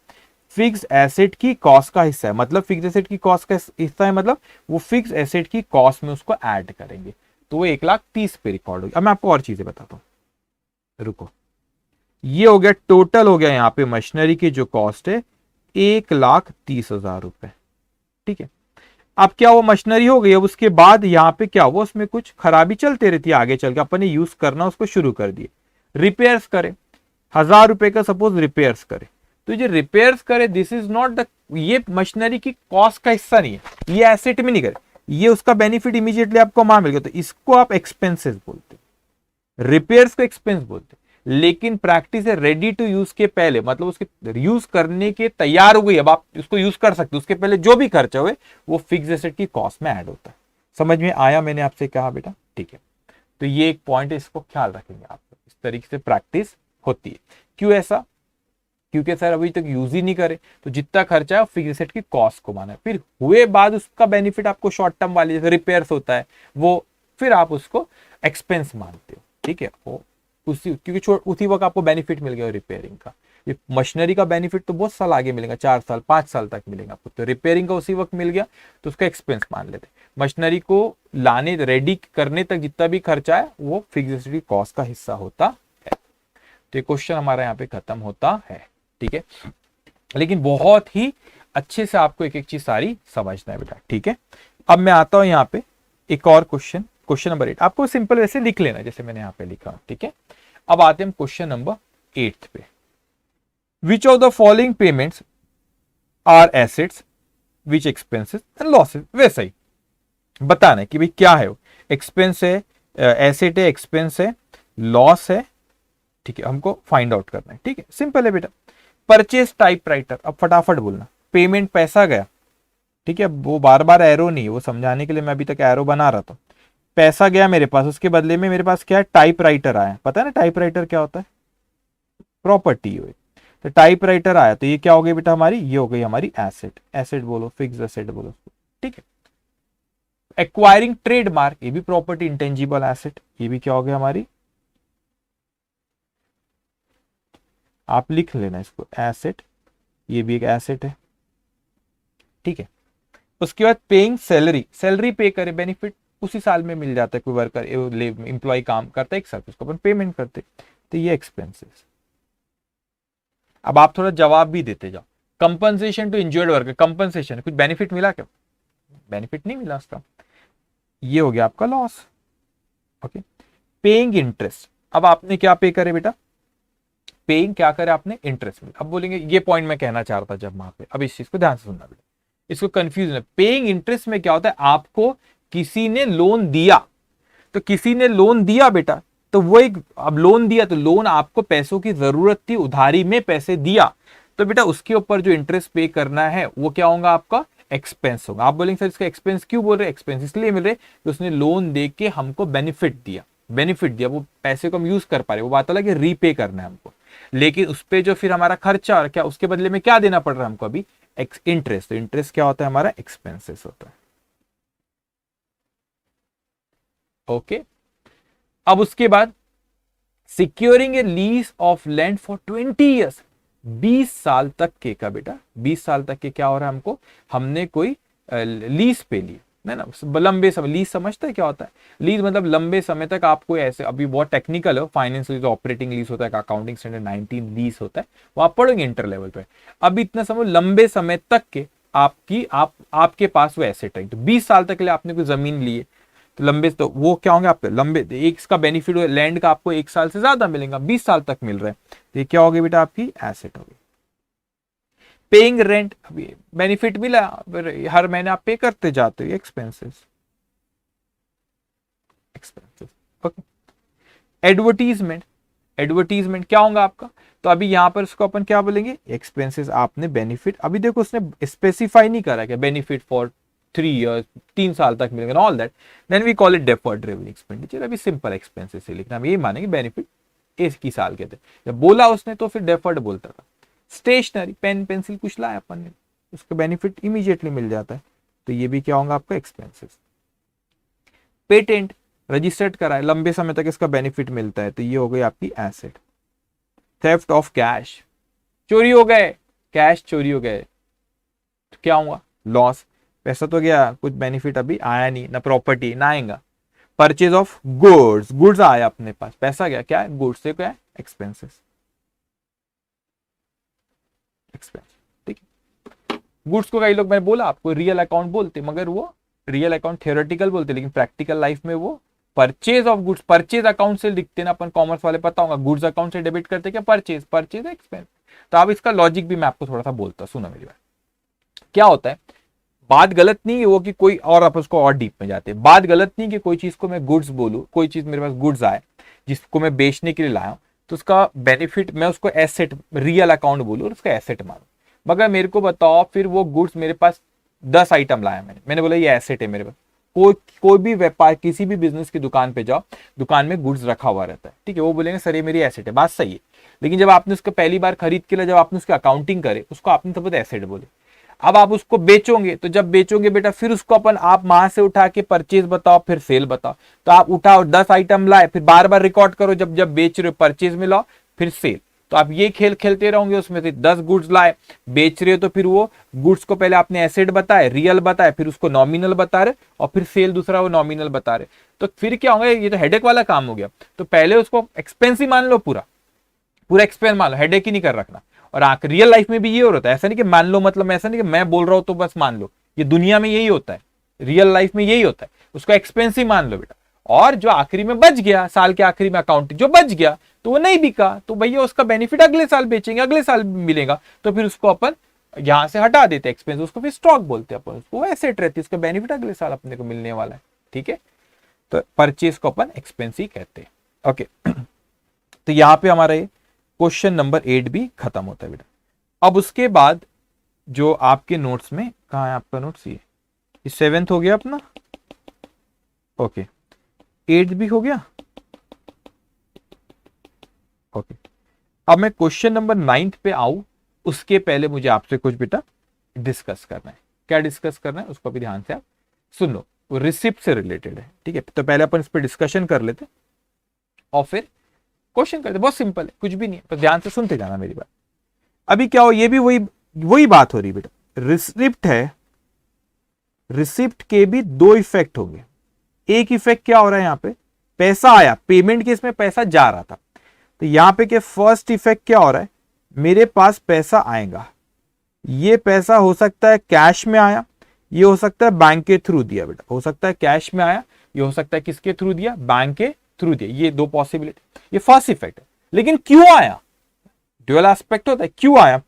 फिक्स एसेट की कॉस्ट का हिस्सा है, मतलब फिक्स एसेट की कॉस्ट का हिस्सा है, मतलब वो फिक्स एसेट की कॉस्ट में उसको ऐड करेंगे, तो वो 1,30,000 पे रिकॉर्ड होगी। अब मैं आपको और चीजें बताता हूं, रुको। ये हो गया टोटल, हो गया यहाँ पे मशीनरी की जो कॉस्ट है 1,30,000 रुपए, ठीक है। अब क्या वो मशीनरी हो गई, अब उसके बाद यहाँ पे क्या हुआ, उसमें कुछ खराबी चलते रहती है, आगे चल के अपन ने यूज करना उसको शुरू कर दिए, रिपेयर्स करे, 1,000 रुपए का सपोज रिपेयर्स करे, तो ये रिपेयर्स करे, दिस इज नॉट द, ये मशीनरी की कॉस्ट का हिस्सा नहीं है, ये एसेट में नहीं करे, ये उसका बेनिफिट इमीडिएटली आपको वहां मिल गया, तो इसको आप एक्सपेंसेस बोलते, रिपेयर्स को एक्सपेंस बोलते। लेकिन प्रैक्टिस है रेडी टू यूज के पहले, मतलब उसके यूज करने के तैयार हो गई, अब आप उसको यूज कर सकते हो, उसके पहले जो भी खर्चा हुए वो फिक्स एसेट की कॉस्ट में ऐड होता है। समझ में आया मैंने आपसे कहा बेटा, ठीक है। तो ये एक पॉइंट है, इसको ख्याल रखेंगे आप, इस तरीके से प्रैक्टिस होती है। क्यों ऐसा, क्योंकि सर अभी तक यूज ही नहीं करे, तो जितना खर्चा है फिक्स एसेट की कॉस्ट को माना है। फिर हुए बाद उसका बेनिफिट आपको शॉर्ट टर्म वाले जैसे रिपेयर्स होता है वो फिर आप उसको एक्सपेंस मानते हो, ठीक है। वो उसी क्योंकि उसी वक्त आपको बेनिफिट मिल गया रिपेयरिंग का। ये मशीनरी का बेनिफिट तो बहुत साल आगे मिलेगा, 4 साल 5 साल तक मिलेगा आपको, तो रिपेयरिंग का उसी वक्त मिल गया तो उसका एक्सपेंस मान लेते। मशीनरी को लाने रेडी करने तक जितना भी खर्चा है वो फिक्स्ड कॉस्ट का हिस्सा होता है। तो ये क्वेश्चन हमारा यहाँ पे खत्म होता है, ठीक है। लेकिन बहुत ही अच्छे से आपको एक एक चीज सारी समझना है बेटा, ठीक है। अब मैं आता हूं यहाँ पे एक और क्वेश्चन, क्वेश्चन नंबर 8। आपको सिंपल वैसे लिख लेना जैसे मैंने यहाँ पे लिखा, ठीक है। अब आते हैं क्वेश्चन नंबर 8 पे। Which of the following payments are assets which expenses and losses. वैसा ही बताना है कि भाई क्या है वो, एक्सपेंस है, एसेट है, एक्सपेंस है, लॉस है, ठीक है। हमको फाइंड आउट करना है, ठीक है। सिंपल है बेटा। परचेज टाइपराइटर, अब फटाफट बोलना। पेमेंट पैसा गया, ठीक है। वो बार बार एरो नहीं, वो समझाने के लिए मैं अभी तक एरो बना रहा था। पैसा गया मेरे पास, उसके बदले में मेरे पास क्या है, टाइपराइटर आया। पता है ना टाइपराइटर क्या होता है, प्रॉपर्टी हुई। तो टाइपराइटर आया तो ये क्या हो गई बेटा हमारी, ये हो गई हमारी एसेट। एसेट बोलो, फिक्स एसेट बोलो, ठीक है। एक्वायरिंग ट्रेडमार्क, ये भी प्रॉपर्टी, इंटेंजिबल एसेट, ये भी क्या हो गया हमारी, आप लिख लेना इसको एसेट, ये भी एक एसेट है, ठीक है। उसके बाद पेइंग सैलरी, सैलरी पे करे, बेनिफिट उसी साल में मिल जाता है। कोई वर्कर एम्प्लॉय काम करता है एक साथ, उसको अपन पेमेंट करते, तो ये एक्सपेंसेस। अब आप थोड़ा जवाब भी देते जाओ। Compensation to injured worker, compensation कुछ बेनिफिट मिला क्या, बेनिफिट नहीं मिला उसका, ये हो गया आपका लॉस, ओके। पेइंग इंटरेस्ट, अब आपने क्या पे करे बेटा, पेइंग क्या करे आपने, इंटरेस्ट में। अब बोलेंगे ये पॉइंट मैं कहना चाह रहा था जब वहां पे, अब इस चीज को ध्यान से सुनना बेटा, इसको कंफ्यूजन है। पेइंग इंटरेस्ट में क्या होता है, आपको किसी ने लोन दिया, तो किसी ने लोन दिया बेटा, तो वो एक, अब लोन दिया तो लोन आपको पैसों की जरूरत थी, उधारी में पैसे दिया, तो बेटा उसके ऊपर जो इंटरेस्ट पे करना है वो क्या होगा आपका, एक्सपेंस होगा। आप बोलेंगे सर इसका एक्सपेंस क्यों बोल रहे, एक्सपेंस इसलिए मिल रहे कि उसने लोन दे के हमको बेनिफिट दिया, बेनिफिट दिया, वो पैसे को हम यूज कर पा रहे, वो बात अलग है, रीपे करना है हमको। लेकिन उस पर जो फिर हमारा खर्चा और क्या, उसके बदले में क्या देना पड़ रहा है हमको अभी, इंटरेस्ट। तो इंटरेस्ट क्या होता है हमारा, एक्सपेंसेस होता है, ओके। अब उसके बाद securing A lease of land for 20 years, 20 साल तक के का बेटा, 20 साल तक के क्या हो रहा है हमको, हमने कोई लीज पे ली है ना, लंबे समय। लीज समझते हैं क्या होता है, लीज मतलब लंबे समय तक आपको ऐसे, अभी बहुत टेक्निकल है, फाइनेंस लीज, ऑपरेटिंग लीज होता है, अकाउंटिंग स्टैंडर्ड 19 लीज होता है, वो आप पढ़ोगे इंटर लेवल पे। अब इतना समय लंबे समय तक के आपके पास वो एसेट है, तो 20 साल तक के लिए आपने कोई जमीन ली है, तो लंबे, तो वो क्या होंगे आपके लंबे, एक इसका बेनिफिट लैंड का आपको 1 साल से ज्यादा मिलेगा, 20 साल तक मिल रहा है, तो ये क्या होगी बेटा आपकी एसेट होगी। पेइंग रेंट, अभी बेनिफिट मिला, हर महीने आप पे करते जाते हो, expenses, expenses, okay. Advertisement, advertisement क्या होगा आपका, तो अभी यहां पर उसको अपन क्या बोलेंगे, एक्सपेंसेस। आपने बेनिफिट, अभी देखो उसने स्पेसिफाई नहीं करा क्या, बेनिफिट फॉर 3 ईयर्स, 3 साल तक मिलेगा, all that, then we call it deferred revenue expenditure. अभी सिंपल एक्सपेंसेस से लिखना, हम यही मानेंगे बेनिफिट एक ही साल के थे, जब बोला उसने तो फिर डेफर्ड बोलता था। स्टेशनरी, पेन पेंसिल कुछ लाया अपन ने, उसका बेनिफिट इमीडिएटली मिल जाता है, तो ये भी क्या होगा आपका, एक्सपेंसेस। पेटेंट, रजिस्टर्ड करा है, लंबे समय तक इसका बेनिफिट मिलता है, तो ये हो गई आपकी एसेट। थेफ्ट ऑफ कैश, चोरी हो गए, कैश चोरी हो गए, तो क्या होगा, लॉस। पैसा तो गया, कुछ बेनिफिट अभी आया नहीं, ना प्रॉपर्टी ना आएगा। परचेज ऑफ गुड्स, गुड्स आया अपने पास, पैसा गया, क्या है, गुड्स से क्या है, एक्सपेंसेस, एक्सपेंस, ठीक है। गुड्स को कई लोग, मैंने बोला आपको रियल अकाउंट बोलते, मगर वो रियल अकाउंट थियोरेटिकल बोलते, लेकिन प्रैक्टिकल लाइफ में वो purchase of goods, purchase account से लिखते ना अपन, कॉमर्स वाले पता होगा, गुड्स अकाउंट से डेबिट करते क्या, परचेज, परचेज एक्सपेंस। तो अब इसका लॉजिक भी मैं आपको थोड़ा सा बोलता, सुनो मेरी बात। क्या होता है, बात गलत नहीं है वो कि कोई, और आप उसको और डीप में जाते हैं, बात गलत नहीं कि कोई चीज को मैं गुड्स बोलूं, कोई चीज मेरे पास गुड्स आए जिसको मैं बेचने के लिए लाया हूं, तो उसका बेनिफिट मैं उसको एसेट, रियल अकाउंट बोलूं और उसका एसेट मानूं। मगर मेरे को बताओ, फिर वो गुड्स मेरे पास 10 आइटम लाया मैंने बोला ये एसेट है मेरे पास। कोई भी व्यापार, किसी भी बिजनेस की दुकान पे जाओ, दुकान में गुड्स रखा हुआ रहता है, ठीक है, वो बोलेंगे सर ये मेरी एसेट है, बात सही है। लेकिन जब आपने उसको पहली बार खरीद के लिए जब आपने उसकी अकाउंटिंग करे, उसको आपने सब एसेट बोले। अब आप उसको बेचोगे, तो जब बेचोगे बेटा फिर उसको अपन आप वहां से उठा के परचेज बताओ फिर सेल बताओ। तो आप उठाओ 10 आइटम लाए, फिर बार बार रिकॉर्ड करो, जब जब बेच रहे हो परचेज में लाओ फिर सेल। तो आप ये खेल खेलते रहोगे, उसमें से 10 गुड्स लाए बेच रहे हो, तो फिर वो गुड्स को पहले आपने एसेट बताए, रियल बताए, फिर उसको नॉमिनल बता रहे, और फिर सेल दूसरा वो नॉमिनल बता रहे। तो फिर क्या होगा, ये तो हेडेक वाला काम हो गया। तो पहले उसको एक्सपेंस ही मान लो, पूरा पूरा एक्सपेंस मान लो, हेडेक ही नहीं कर रखना। और रियल लाइफ में भी ये होता है, ऐसा नहीं कि मान लो मतलब ऐसा नहीं कि मैं बोल रहा हूं तो बस मान लो, ये दुनिया में यही होता है, रियल लाइफ में यही होता है। उसको एक्सपेंस ही मान लो बेटा। और जो आखिरी में बच गया, साल के आखिरी में अकाउंट जो बच गया, तो वो नहीं बिका, तो भैया उसका बेनिफिट अगले साल बेचेंगे, अगले साल मिलेगा, तो फिर उसको अपन यहां से हटा देते एक्सपेंस, उसको फिर स्टॉक बोलते हैं अपन, उसको एसेट रहती है, उसका बेनिफिट अगले साल अपने को मिलने वाला है। ठीक है, तो परचेज को अपन एक्सपेंस ही कहते हैं। ओके, तो यहां पे हमारा ये क्वेश्चन नंबर 8 भी खत्म होता है बेटा। अब उसके बाद जो आपके नोट्स में, कहां है आपका नोट्स, ये 7th हो गया अपना, ओके, 8th भी हो गया, ओके। अब मैं क्वेश्चन नंबर 9th पे आऊं, उसके पहले मुझे आपसे कुछ बेटा डिस्कस करना है। क्या डिस्कस करना है उसको भी ध्यान से आप सुन लो, वो रिसिप्ट से रिलेटेड है। ठीक है, तो पहले अपन इस पर डिस्कशन कर लेते और फिर क्वेश्चन करते। बहुत सिंपल है, कुछ भी नहीं है, पर ध्यान से सुनते जाना मेरी बात। अभी क्या हो, ये भी वही बात हो रही बेटा, रिसिप्ट है, रिसिप्ट के भी 2 इफेक्ट होंगे। एक इफेक्ट क्या हो रहा है, यहां पे पैसा आया, पेमेंट के इसमें पैसा जा रहा था, तो यहां पे के फर्स्ट इफेक्ट क्या हो रहा है, मेरे पास पैसा आएगा, ये पैसा हो सकता है कैश में आया, ये हो सकता है बैंक के थ्रू दिया बेटा, हो सकता है कैश में आया, ये हो सकता है किसके थ्रू दिया, बैंक के थ्रू दिया, ये 2 पॉसिबिलिटी, ये फर्स्ट इफेक्ट है। लेकिन क्यों आया, ड्यूअल एस्पेक्ट होता है, क्यों आया,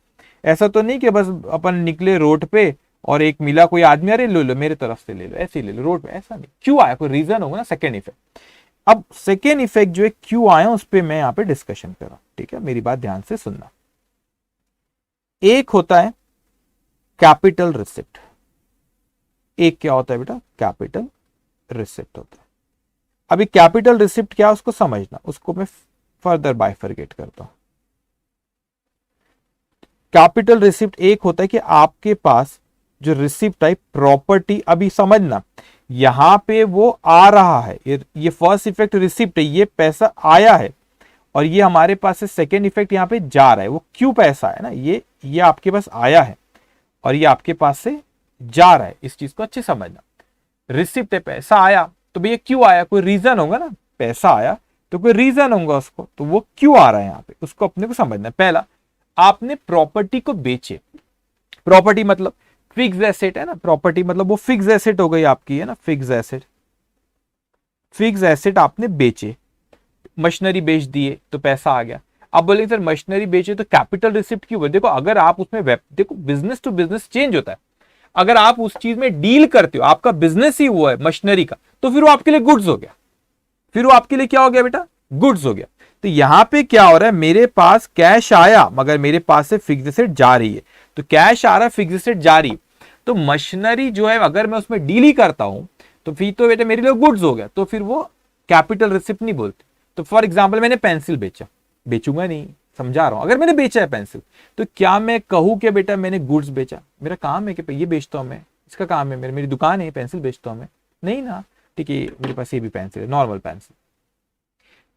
ऐसा तो नहीं कि बस अपन निकले रोड पे और एक मिला कोई आदमी, अरे ले लो मेरे तरफ से ले लो, ऐसे ही ले लो रोड पे, ऐसा नहीं, क्यों आया, कोई रीजन होगा ना, सेकेंड इफेक्ट। अब सेकेंड इफेक्ट जो है क्यों आया, उस पर मैं यहां पे डिस्कशन कर रहा हूं। ठीक है, मेरी बात ध्यान से सुनना। एक होता है कैपिटल रिसिप्ट, एक क्या होता है बेटा, कैपिटल रिसिप्ट होता है। अभी कैपिटल रिसिप्ट क्या है उसको समझना, उसको मैं फर्दर बाइफरगेट करता हूं। कैपिटल रिसिप्ट एक होता है कि आपके पास जो रिसिप्ट है प्रॉपर्टी, अभी समझना यहां पे वो आ रहा है, ये फर्स्ट इफेक्ट रिसिप्ट है, ये पैसा आया है, और ये हमारे पास से सेकेंड इफेक्ट यहां पे जा रहा है। वो क्यों पैसा है ना, ये आपके पास आया है और ये आपके पास से जा रहा है, इस चीज को अच्छे समझना। रिसिप्ट है, पैसा आया, तो भैया क्यों आया, कोई रीजन होगा ना, पैसा आया तो कोई रीजन होगा उसको, तो वो क्यों आ रहा है यहाँ पे, उसको अपने को समझना है। पहला, आपने प्रॉपर्टी को बेचे, प्रॉपर्टी मतलब फिक्स एसेट है ना, प्रॉपर्टी मतलब वो फिक्स एसेट हो गई आपकी, है ना, फिक्स एसेट, फिक्स एसेट आपने बेचे, मशीनरी बेच दिए तो पैसा आ गया। अब बोलेंगे सर मशीनरी बेचे तो कैपिटल रिसिप्ट क्यों, देखो अगर आप उसमें देखो बिजनेस टू बिजनेस चेंज होता है, अगर आप उस चीज में डील करते हो, आपका बिजनेस ही हुआ है मशीनरी का, तो फिर वो आपके लिए गुड्स हो गया, फिर वो आपके लिए क्या हो गया बेटा, गुड्स हो गया। तो यहां पे क्या हो रहा है, मेरे पास कैश आया मगर मेरे पास से फिक्स एसेट जा रही है, तो कैश आ रहा है, फिक्स एसेट जा रही है, तो मशीनरी जो है अगर मैं उसमें डील ही करता हूं तो फिर तो बेटा मेरे लिए गुड्स हो गया, तो फिर वो कैपिटल रिसिप्ट नहीं बोलते। तो फॉर एग्जाम्पल मैंने पेंसिल बेचा, बेचूंगा नहीं, समझा रहा हूं, अगर मैंने बेचा है पेंसिल, तो क्या मैं कहूं कि बेटा मैंने गुड्स बेचा, मेरा काम है कि ये बेचता हूं मैं, इसका काम है, मेरी दुकान है, पेंसिल बेचता हूं मैं, नहीं ना। ठीक है, मेरे पास ये भी पेंसिल है, नॉर्मल पेंसिल,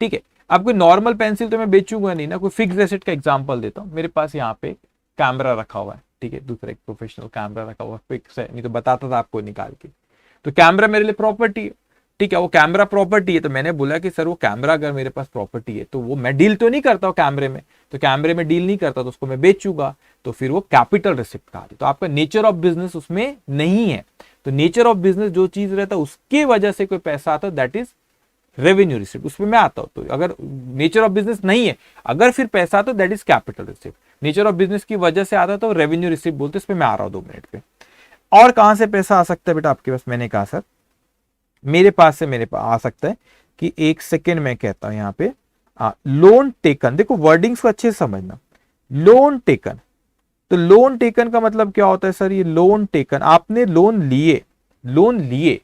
ठीक है। अब कोई नॉर्मल पेंसिल तो मैं बेचूंगा नहीं ना, कोई फिक्स एसेट का एग्जांपल देता हूं, मेरे पास यहाँ पे कैमरा रखा हुआ है, ठीक है, दूसरा एक प्रोफेशनल कैमरा रखा हुआ है, फिक्स है, नहीं तो बताता था आपको निकाल के। तो कैमरा मेरे लिए प्रॉपर्टी है, ठीक है, वो कैमरा प्रॉपर्टी है, तो मैंने बोला कि सर वो कैमरा अगर मेरे पास प्रॉपर्टी है तो वो मैं डील तो नहीं करता हूँ कैमरे में, तो कैमरे में डील नहीं करता तो उसको मैं बेचूंगा, तो फिर वो कैपिटल रिसिप्ट कहा। तो आपका नेचर ऑफ बिजनेस उसमें नहीं है, तो नेचर ऑफ बिजनेस जो चीज रहता है उसके वजह से कोई पैसा आता है, दैट इज रेवेन्यू रिसिप्ट, उसमें मैं आता हूं। तो अगर नेचर ऑफ बिजनेस नहीं है, अगर फिर पैसा आता that is capital receipt, nature of business की वजह से आता तो रेवेन्यू रिसिप्ट बोलते, इस पे मैं आ रहा हूं 2 मिनट पे। और कहां से पैसा आ सकता है बेटा आपके पास, मैंने कहा सर मेरे पास आ सकता है कि 1 सेकेंड में कहता हूं यहां पे, लोन टेकन, देखो वर्डिंग्स को अच्छे से समझना, लोन टेकन, तो लोन टेकन का मतलब क्या होता है सर, ये लोन टेकन, आपने लोन लिए, लोन लिए,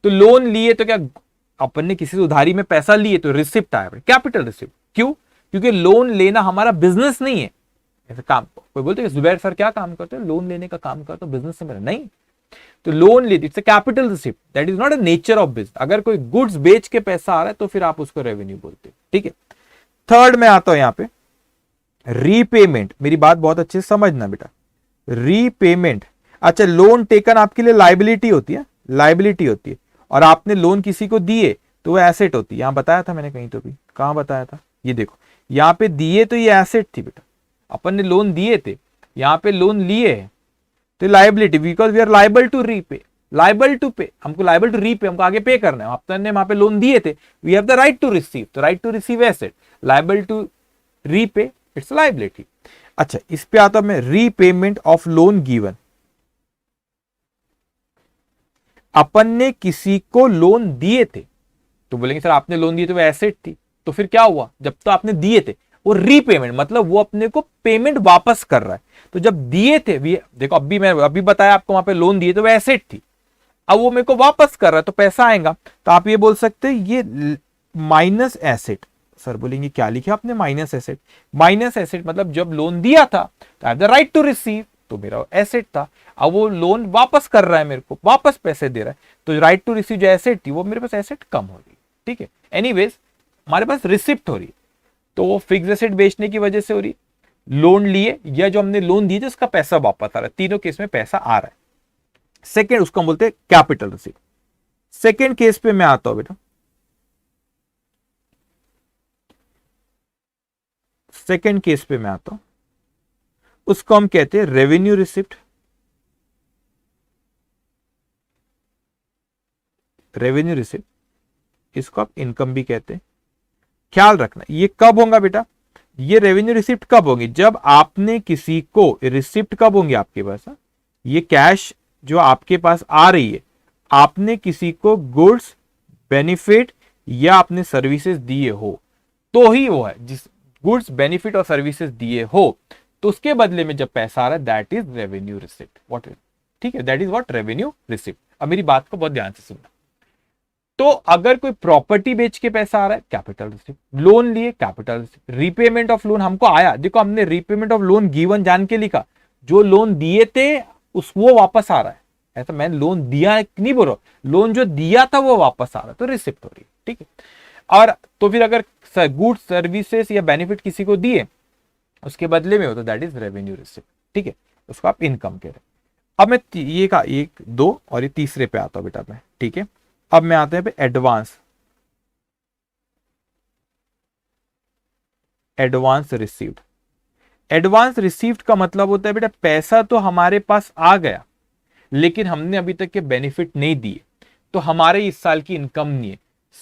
तो लोन लिए तो क्या अपन ने किसी से उधारी में पैसा लिए, तो रिसिप्ट आया कैपिटल रिसिप्ट, क्यों, क्योंकि लोन लेना हमारा बिजनेस नहीं है। ऐसा काम कोई बोलते हैं जुबैर सर क्या काम करते हैं, लोन लेने का काम करते हो, बिजनेस से मेरा नहीं। तो लोन ले, it's a capital receipt, that is not a nature of business. अगर कोई गुड्स बेच के पैसा आ रहा है तो फिर आप उसको रेवेन्यू बोलते हो, ठीक है। थर्ड में आता हूं यहां पे रीपेमेंट। मेरी बात बहुत अच्छे से समझना बेटा, रीपेमेंट। अच्छा, लोन टेकन आपके लिए लाइबिलिटी होती है, लाइबिलिटी होती है, और आपने लोन किसी को दिए तो वो एसेट होती है। यहां बताया था मैंने कहीं तो भी, कहां बताया था, ये देखो यहां पे दिए तो ये एसेट थी बेटा, अपन ने लोन दिए थे, यहां पे लोन लिए हैं तो liability, because we are liable to repay, liable to pay, हमको लाइबल टू रीपे, हमको आगे पे करना है। अपन ने वहां पे लोन दिए थे, we have the right to receive, तो right to receive asset, liable to repay its liability. अच्छा, इस पे आता मैं रीपेमेंट ऑफ लोन गिवन। अपन ने किसी को लोन दिए थे तो बोलेंगे सर आपने लोन दिए तो वो एसेट थी, तो फिर क्या हुआ, जब तो आपने दिए थे वो रीपेमेंट, मतलब वो अपने को पेमेंट वापस कर रहा है। तो जब दिए थे, देखो अभी मैं अभी बताया आपको, वहां पे लोन दिए तो वो एसेट थी, अब वो मेरे को वापस कर रहा है तो पैसा आएगा। तो आप ये बोल सकते हैं ये माइनस एसेट। सर बोलेंगे क्या लिखा आपने, माइनस एसेट। माइनस एसेट मतलब जब लोन दिया था तो I have the right to receive, तो मेरा एसेट था, अब वो लोन वापस कर रहा है, मेरे को वापस पैसे दे रहा है, तो राइट टू रिसीव जो एसेट थी वो मेरे पास एसेट कम हो रही है, ठीक है। एनीवेज हमारे पास रिसिप्ट हो रही है, तो वो फिक्स एसेट बेचने की वजह से हो रही, लोन लिए या जो हमने लोन दिए थे उसका पैसा वापस आ रहा है, तीनों केस में पैसा आ रहा है। सेकेंड उसको हम बोलते हैं कैपिटल रिसिप्ट। सेकेंड केस पे मैं आता हूं बेटा, सेकेंड केस पे मैं आता हूं, उसको हम कहते हैं रेवेन्यू रिसिप्ट। रेवेन्यू रिसिप्ट इसको आप इनकम भी कहते हैं। ख्याल रखना ये कब होगा बेटा, ये रेवेन्यू रिसिप्ट कब होगी, जब आपने किसी को, रिसिप्ट कब होंगे आपके पास, ये कैश जो आपके पास आ रही है, आपने किसी को गुड्स बेनिफिट या आपने सर्विसेज दिए हो तो ही वो है, जिस गुड्स बेनिफिट और सर्विसेज दिए हो तो उसके बदले में जब पैसा आ रहा है that is revenue receipt. What is, ठीक है, that is what revenue receipt. अब मेरी बात को बहुत ध्यान से सुनना। तो अगर कोई प्रॉपर्टी बेच के पैसा आ रहा है कैपिटल रिसिप्ट, लोन लिए capital receipt, repayment of loan हमको आया, देखो हमने रीपेमेंट ऑफ लोन गिवन जान के लिखा, जो लोन दिए थे उस वो वापस आ रहा है, ऐसा मैंने लोन दिया नहीं बोल रहा, लोन जो दिया था वो वापस आ रहा है, तो रिसिप्ट हो रही है, ठीक है। और तो फिर अगर गुड्स सर्विसेज या बेनिफिट किसी को दिए उसके बदले में हो तो दैट इज रेवेन्यू रिसिप्ट, ठीक है, उसको आप इनकम कह रहे हैं। अब मैं ये का एक दो और ये तीसरे पे आता हूं बेटा मैं, ठीक है। अब मैं आते हैं पे advance, advance received. Advance received का मतलब होता है बेटा पैसा तो हमारे पास आ गया लेकिन हमने अभी तक के बेनिफिट नहीं दिए, तो हमारे इस साल की इनकम नहीं है।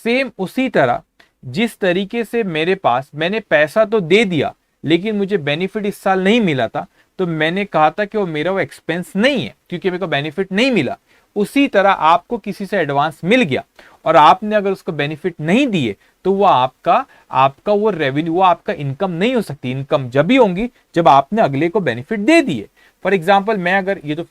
सेम उसी तरह जिस तरीके से मेरे पास मैंने पैसा तो दे दिया लेकिन मुझे बेनिफिट इस साल नहीं मिला था, तो मैंने कहा था कि वो मेरा वो एक्सपेंस नहीं है क्योंकि मेरे को बेनिफिट नहीं मिला। उसी तरह आपको किसी से एडवांस मिल गया और आपने अगर उसको बेनिफिट नहीं दिए तो वो आपका आपका वो रेवेन्यू, वो आपका इनकम नहीं हो सकती। इनकम जब भी होंगी जब आपने अगले को बेनिफिट दे दिए। फॉर एग्जाम्पल मैं अगर ये तो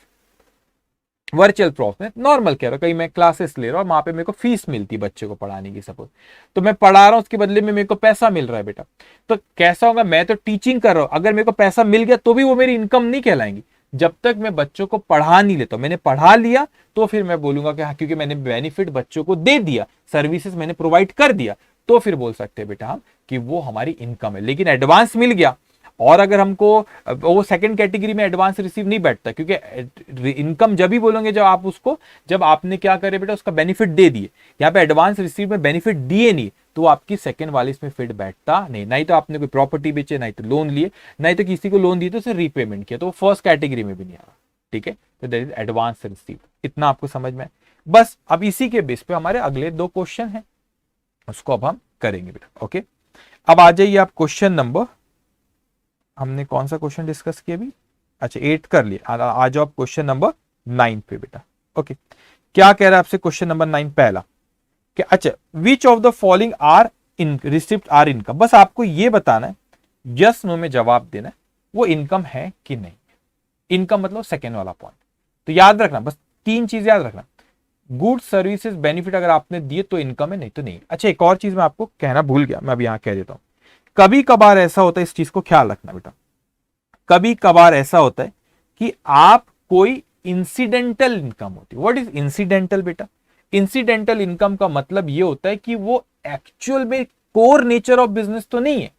वर्चुअल प्रॉफ में नॉर्मल कह रहा हूं, कहीं मैं क्लासेस ले रहा हूं, वहां पे मेरे को फीस मिलती है बच्चे को पढ़ाने की, सपोज तो मैं पढ़ा रहा हूं उसके बदले में मेरे को पैसा मिल रहा है बेटा, तो कैसा होगा, मैं तो टीचिंग कर रहा हूं, अगर मेरे को पैसा मिल गया तो भी वो मेरी इनकम नहीं कहलाएंगी जब तक मैं बच्चों को पढ़ा नहीं लेता। मैंने पढ़ा लिया तो फिर मैं बोलूंगा कि हाँ क्योंकि मैंने बेनिफिट बच्चों को दे दिया, सर्विसेज मैंने प्रोवाइड कर दिया, तो फिर बोल सकते हैं बेटा हम कि वो हमारी इनकम है। लेकिन एडवांस मिल गया और अगर हमको वो सेकंड कैटेगरी में एडवांस रिसीव नहीं बैठता, क्योंकि इनकम जब भी बोलोगे जब आप उसको, जब आपने क्या करे बेटा उसका बेनिफिट दे दिए। यहाँ पे एडवांस रिसीव में बेनिफिट दिए नहीं तो आपकी सेकंड वाली इसमें फिट बैठता नहीं तो आपने कोई प्रॉपर्टी बेचे, नहीं तो लोन लिए, नहीं तो किसी को लोन दिए तो उसे रीपेमेंट किया, तो वो फर्स्ट कैटेगरी में भी नहीं आ रहा, ठीक है। तो दैट इज एडवांस रिसीव। इतना आपको समझ में। बस अब इसी के बेस पे हमारे अगले 2 क्वेश्चन है, उसको अब हम करेंगे बेटा, ओके। अब आ जाइए आप क्वेश्चन नंबर, हमने कौन सा क्वेश्चन डिस्कस किया अभी, अच्छा 8 कर लिया। आ जाओ आप क्वेश्चन नंबर 9 पे बेटा, ओके। क्या कह रहा है आपसे क्वेश्चन नंबर 9 पहला कि अच्छा which of the following are in receipt are income. बस आपको ये बताना है, यस नो में जवाब देना है वो इनकम है कि नहीं। इनकम मतलब सेकेंड वाला पॉइंट, तो याद रखना बस 3 चीज याद रखना, गुड सर्विसेज बेनिफिट अगर आपने दिए तो इनकम है, नहीं तो नहीं। अच्छा एक और चीज मैं आपको कहना भूल गया, मैं अभी यहां कह देता हूं, कभी कभार ऐसा होता है, इस चीज को ख्याल रखना बेटा, कभी कभार ऐसा होता है कि आप कोई इंसिडेंटल इनकम होती है। व्हाट इज इंसिडेंटल बेटा? इंसिडेंटल इनकम का मतलब ये होता है कि वो एक्चुअल में कोर नेचर ऑफ बिजनेस तो नहीं है,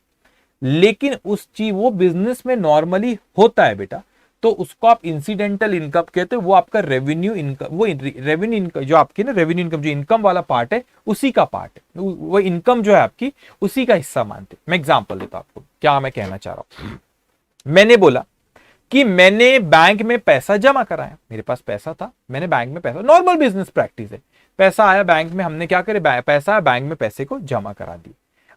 लेकिन उस चीज वो बिजनेस में नॉर्मली होता है बेटा, तो उसको आप इंसिडेंटल इनकम कहते हैं। वो आपका रेवेन्यू इनकम, वो रेवेन्यू इनकम जो आपकी ना, रेवेन्यू इनकम जो इनकम वाला पार्ट है उसी का पार्ट है, वो इनकम जो है आपकी उसी का हिस्सा मानते हैं। मैं एग्जांपल देता हूं आपको क्या मैं कहना चाह रहा हूं। मैंने बोला कि मैंने बैंक में पैसा जमा कराया, मेरे पास पैसा था, मैंने बैंक में पैसा, नॉर्मल बिजनेस प्रैक्टिस है, पैसा आया बैंक में, हमने क्या करे, पैसा आया बैंक में, पैसे को जमा करा दिया।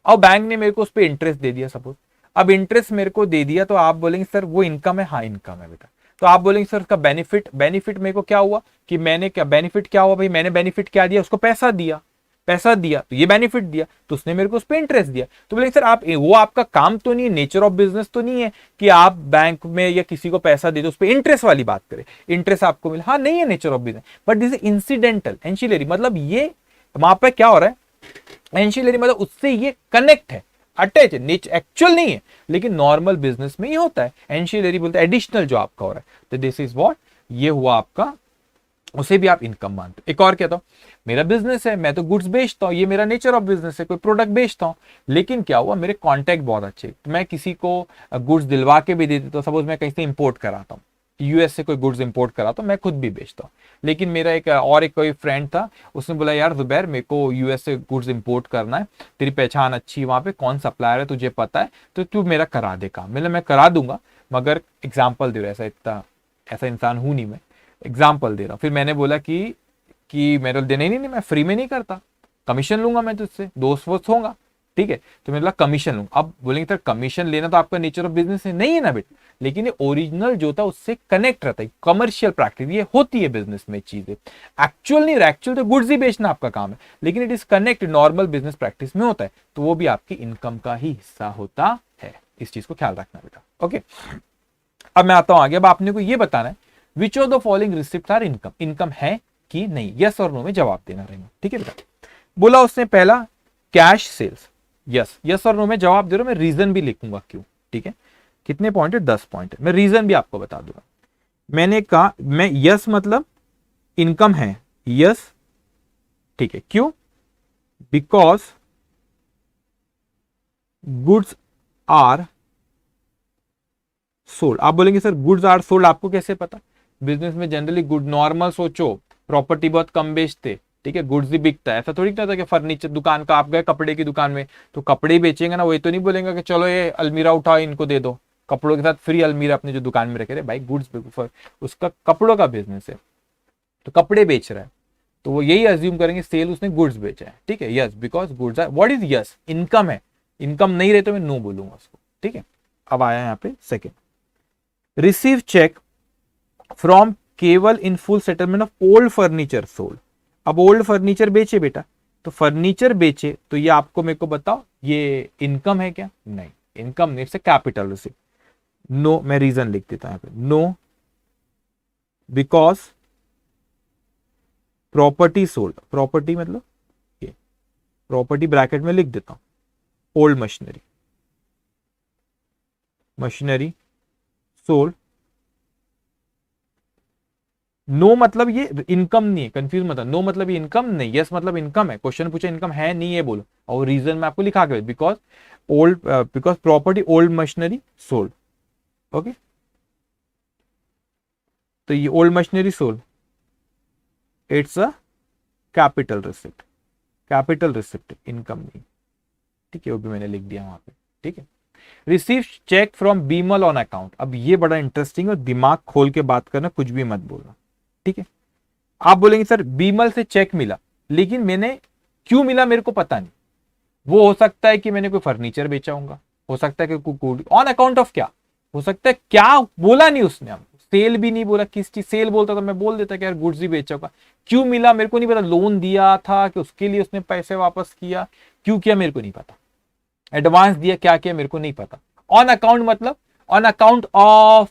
अब बैंक ने मेरे को उस पर इंटरेस्ट दे दिया सपोज। अब इंटरेस्ट मेरे को दे दिया तो आप बोलेंगे सर वो इनकम है, हाँ इनकम है बेटा। तो आप बोलेंगे सर उसका बेनिफिट मेरे को क्या हुआ कि मैंने क्या बेनिफिट क्या हुआ भाई, मैंने बेनिफिट क्या दिया उसको, पैसा दिया तो ये बेनिफिट दिया, तो उसने मेरे को उस पर इंटरेस्ट दिया। तो बोलेंगे सर आप वो आपका काम तो नहीं है, नेचर ऑफ बिजनेस तो नहीं है कि आप बैंक में या किसी को पैसा दे दो उस पर इंटरेस्ट वाली बात करें, इंटरेस्ट आपको मिले, हाँ नहीं है nature of business, but this is incidental ancillary. मतलब ये वहां पर क्या हो रहा है, एंशिलरी मतलब उससे ये कनेक्ट है, अटैच है, एक्चुअल नहीं है, लेकिन नॉर्मल बिजनेस में ही होता है। एंशिलरी बोलते हैं एडिशनल जो आपका हो रहा है, तो दिस इज व्हाट, ये हुआ आपका, उसे भी आप इनकम मानते हो। एक और कहता हूं, मेरा बिजनेस है, मैं तो गुड्स बेचता हूं, ये मेरा नेचर ऑफ बिजनेस है, कोई प्रोडक्ट बेचता हूं, लेकिन क्या हुआ मेरे कॉन्टैक्ट बहुत अच्छे, तो मैं किसी को गुड्स दिलवा के भी दे देता हूं। सपोज मैं कहीं से इंपोर्ट कराता हूं, यूएस से कोई गुड्स इंपोर्ट कराता हूं, मैं खुद भी बेचता हूं, लेकिन मेरा एक कोई फ्रेंड था, उसने बोला यार जुबैर मेरे को यूएस से गुड्स इंपोर्ट करना है, तेरी पहचान अच्छी है वहां पे, कौन सप्लायर है तुझे पता है, तो तू मेरा करा दे काम। मैं करा दूंगा, मगर एग्जाम्पल दे रहा, ऐसा इंसान हूं नहीं मैं, एग्जाम्पल दे रहा हूं। फिर मैंने बोला कि मेरे देने नहीं, मैं फ्री में नहीं करता, कमीशन लूंगा मैं तुझसे, दोस्त वोस्त होगा, ठीक है, तो मेरे कमीशन लूंगा। अब बोलेंगे सर कमीशन लेना तो आपका नेचर ऑफ बिजनेस है, नहीं है ना बेटा, लेकिन ये ओरिजिनल जो था उससे कनेक्ट रहता है, कमर्शियल प्रैक्टिस ये होती है बिजनेस में चीजें, एक्चुअल नहीं, एक्चुअल तो गुड्स ही बेचना आपका काम है, लेकिन it is connect, normal business practice में होता है, तो वो भी आपकी इनकम का ही हिस्सा होता है। इस चीज को ख्याल रखना बेटा, ओके। अब मैं आता हूं आगे, अब आपने को ये बताना है which of the following receipt are income, income है कि नहीं, यस और नो में जवाब देना रहेगा, ठीक है बेटा। बोला उसने पहला कैश सेल्स, यस और नो में जवाब दे रहा हूं, मैं रीजन भी लिखूंगा क्यों, ठीक है। कितने पॉइंट है, 10 पॉइंट है, मैं रीजन भी आपको बता दूंगा। मैंने कहा मैं यस मतलब इनकम है, यस ठीक है, क्यों, बिकॉज गुड्स आर सोल्ड। आप बोलेंगे सर गुड्स आर सोल्ड आपको कैसे पता, बिजनेस में जनरली गुड, नॉर्मल सोचो, प्रॉपर्टी बहुत कम बेचते, ठीक है, गुड्स ही बिकता है, ऐसा थोड़ी ना था कि फर्नीचर दुकान का, आप गए कपड़े की दुकान में तो कपड़े ही बेचेंगे ना, वही तो नहीं बोलेंगे कि चलो ये अलमीरा उठाओ इनको दे दो, कपड़ों के साथ फ्री अलमीरा अपने जो दुकान में रखे थे, भाई गुड्स, उसका कपड़ों का बिजनेस है तो कपड़े बेच रहा है, तो वो यही अज्यूम करेंगे सेल उसने गुड्स बेचा है, ठीक है, yes because goods are, what is yes, income है, इनकम नहीं रहे तो मैं नो बोलूंगा उसको, ठीक है। अब आया यहाँ पे सेकेंड, रिसीव चेक फ्रॉम केवल इन full settlement of old furniture sold. अब ओल्ड फर्नीचर बेचे बेटा, तो फर्नीचर बेचे तो ये आपको मेरे को बताओ ये इनकम है क्या, नहीं इनकम नहीं, इट्स कैपिटल रिसीव। नो, मैं रीजन लिख देता हूं यहाँ पे, no because property sold, property मतलब ये प्रॉपर्टी ब्रैकेट में लिख देता हूं, ओल्ड मशीनरी सोल्ड। नो मतलब ये इनकम नहीं है, कंफ्यूज मत, नो मतलब ये इनकम नहीं, यस मतलब इनकम है, क्वेश्चन पूछा इनकम है नहीं है बोलो, और रीजन में आपको लिखा के because old, because property old machinery sold, okay. तो ये old machinery sold, it's a capital receipt, income नहीं, ठीक है, वो भी मैंने लिख दिया वहां पे, ठीक है। Receive cheque from Bimal on account, अब ये बड़ा इंटरेस्टिंग है, दिमाग खोल के बात करना, कुछ भी मत बोलना, ठीक है। आप बोलेंगे सर बीमल से चेक मिला, लेकिन मैंने क्यों मिला मेरे को पता नहीं, वो हो सकता है कि मैंने कोई फर्नीचर बेचा होगा, हो सकता है कि ऑन अकाउंट ऑफ क्या, हो सकता है क्या बोला नहीं उसने, हमको सेल भी नहीं बोला, किस चीज सेल बोलता तो मैं बोल देता कि यार गुड्स ही बेचा होगा, क्यों मिला मेरे को नहीं पता, लोन दिया था कि उसके लिए उसने पैसे वापस किया, क्यों किया मेरे को नहीं पता, एडवांस दिया क्या किया मेरे को नहीं पता। ऑन अकाउंट मतलब ऑन अकाउंट ऑफ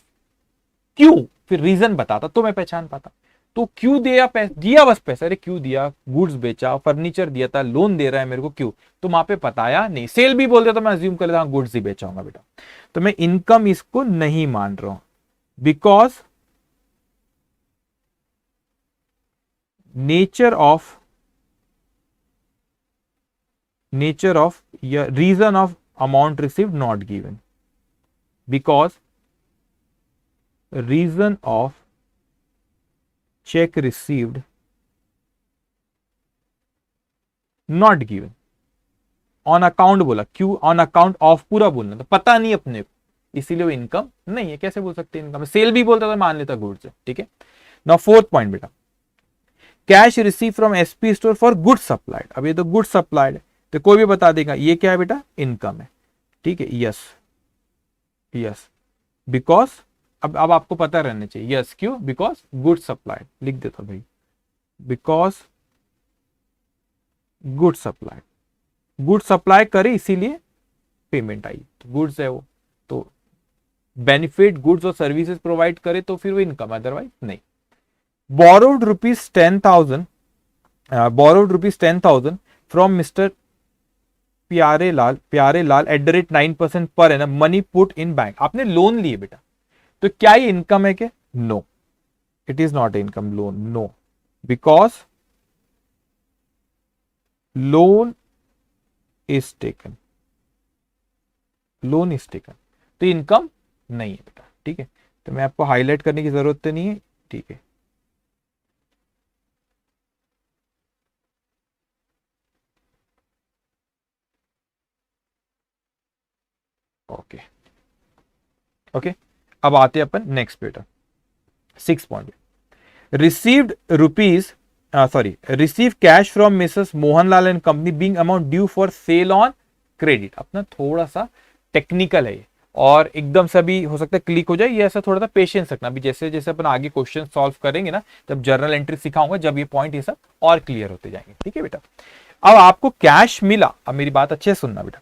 क्यों, फिर रीजन बताता तो मैं पहचान पाता। तो क्यों दिया पैसा, दिया बस पैसा, अरे क्यों दिया, गुड्स बेचा, फर्नीचर दिया था, लोन दे रहा है मेरे को, क्यों, तो वहां पे बताया नहीं, सेल भी बोल दिया तो मैं अज्यूम कर लेता हूं गुड्स ही बेचाऊंगा बेटा, तो मैं इनकम इसको नहीं मान रहा हूं, बिकॉज नेचर ऑफ या reason of amount received not given, because reason of cheque received not given, on account बोला, क्यों ऑन अकाउंट ऑफ पूरा बोलना, तो पता नहीं अपने को, इसीलिए वो इनकम नहीं है। कैसे बोल सकते हैं इनकम, सेल भी बोलता तो मान लेता गुड्स है, ठीक है। नाउ फोर्थ पॉइंट बेटा, cash receive from SP store for good supplied, अब ये तो गुड सप्लाइड है तो कोई भी बता देगा ये क्या है बेटा, इनकम है, ठीक है, यस यस, बिकॉज अब आपको पता रहना चाहिए, यस क्यों, बिकॉज गुड सप्लाइड, लिख देता भाई, because good supplied, good supply करे इसीलिए पेमेंट आई, तो गुड्स है वो, तो बेनिफिट गुड्स और सर्विसेज प्रोवाइड करे तो फिर वो इनकम, अदरवाइज नहीं। borrowed rupees 10,000 borrowed rupees 10,000 from Mr. प्यारे लाल एट द रेट 9% पर एनम मनी पुट इन बैंक, आपने लोन लिए बेटा, तो क्या ये इनकम है क्या, no, it is not income, loan no, because loan is taken, loan is taken, तो इनकम नहीं है बेटा, ठीक है, तो मैं आपको हाईलाइट करने की जरूरत तो नहीं है, ठीक है। ओके ओके, अब आते हैं अपन नेक्स्ट बेटा, 6 point, received rupees receive cash from Mrs Mohanlal and company being amount due for sale on credit, अपना थोड़ा सा टेक्निकल है ये और एकदम से भी हो सकता है क्लिक हो जाए, ये ऐसा थोड़ा सा पेशेंस रखना, अभी जैसे जैसे अपन आगे क्वेश्चन सॉल्व करेंगे ना, जब जर्नल एंट्री सिखाऊंगा, जब ये पॉइंट ये सब और क्लियर होते जाएंगे, ठीक है बेटा। अब आपको कैश मिला, अब मेरी बात अच्छे से सुनना बेटा,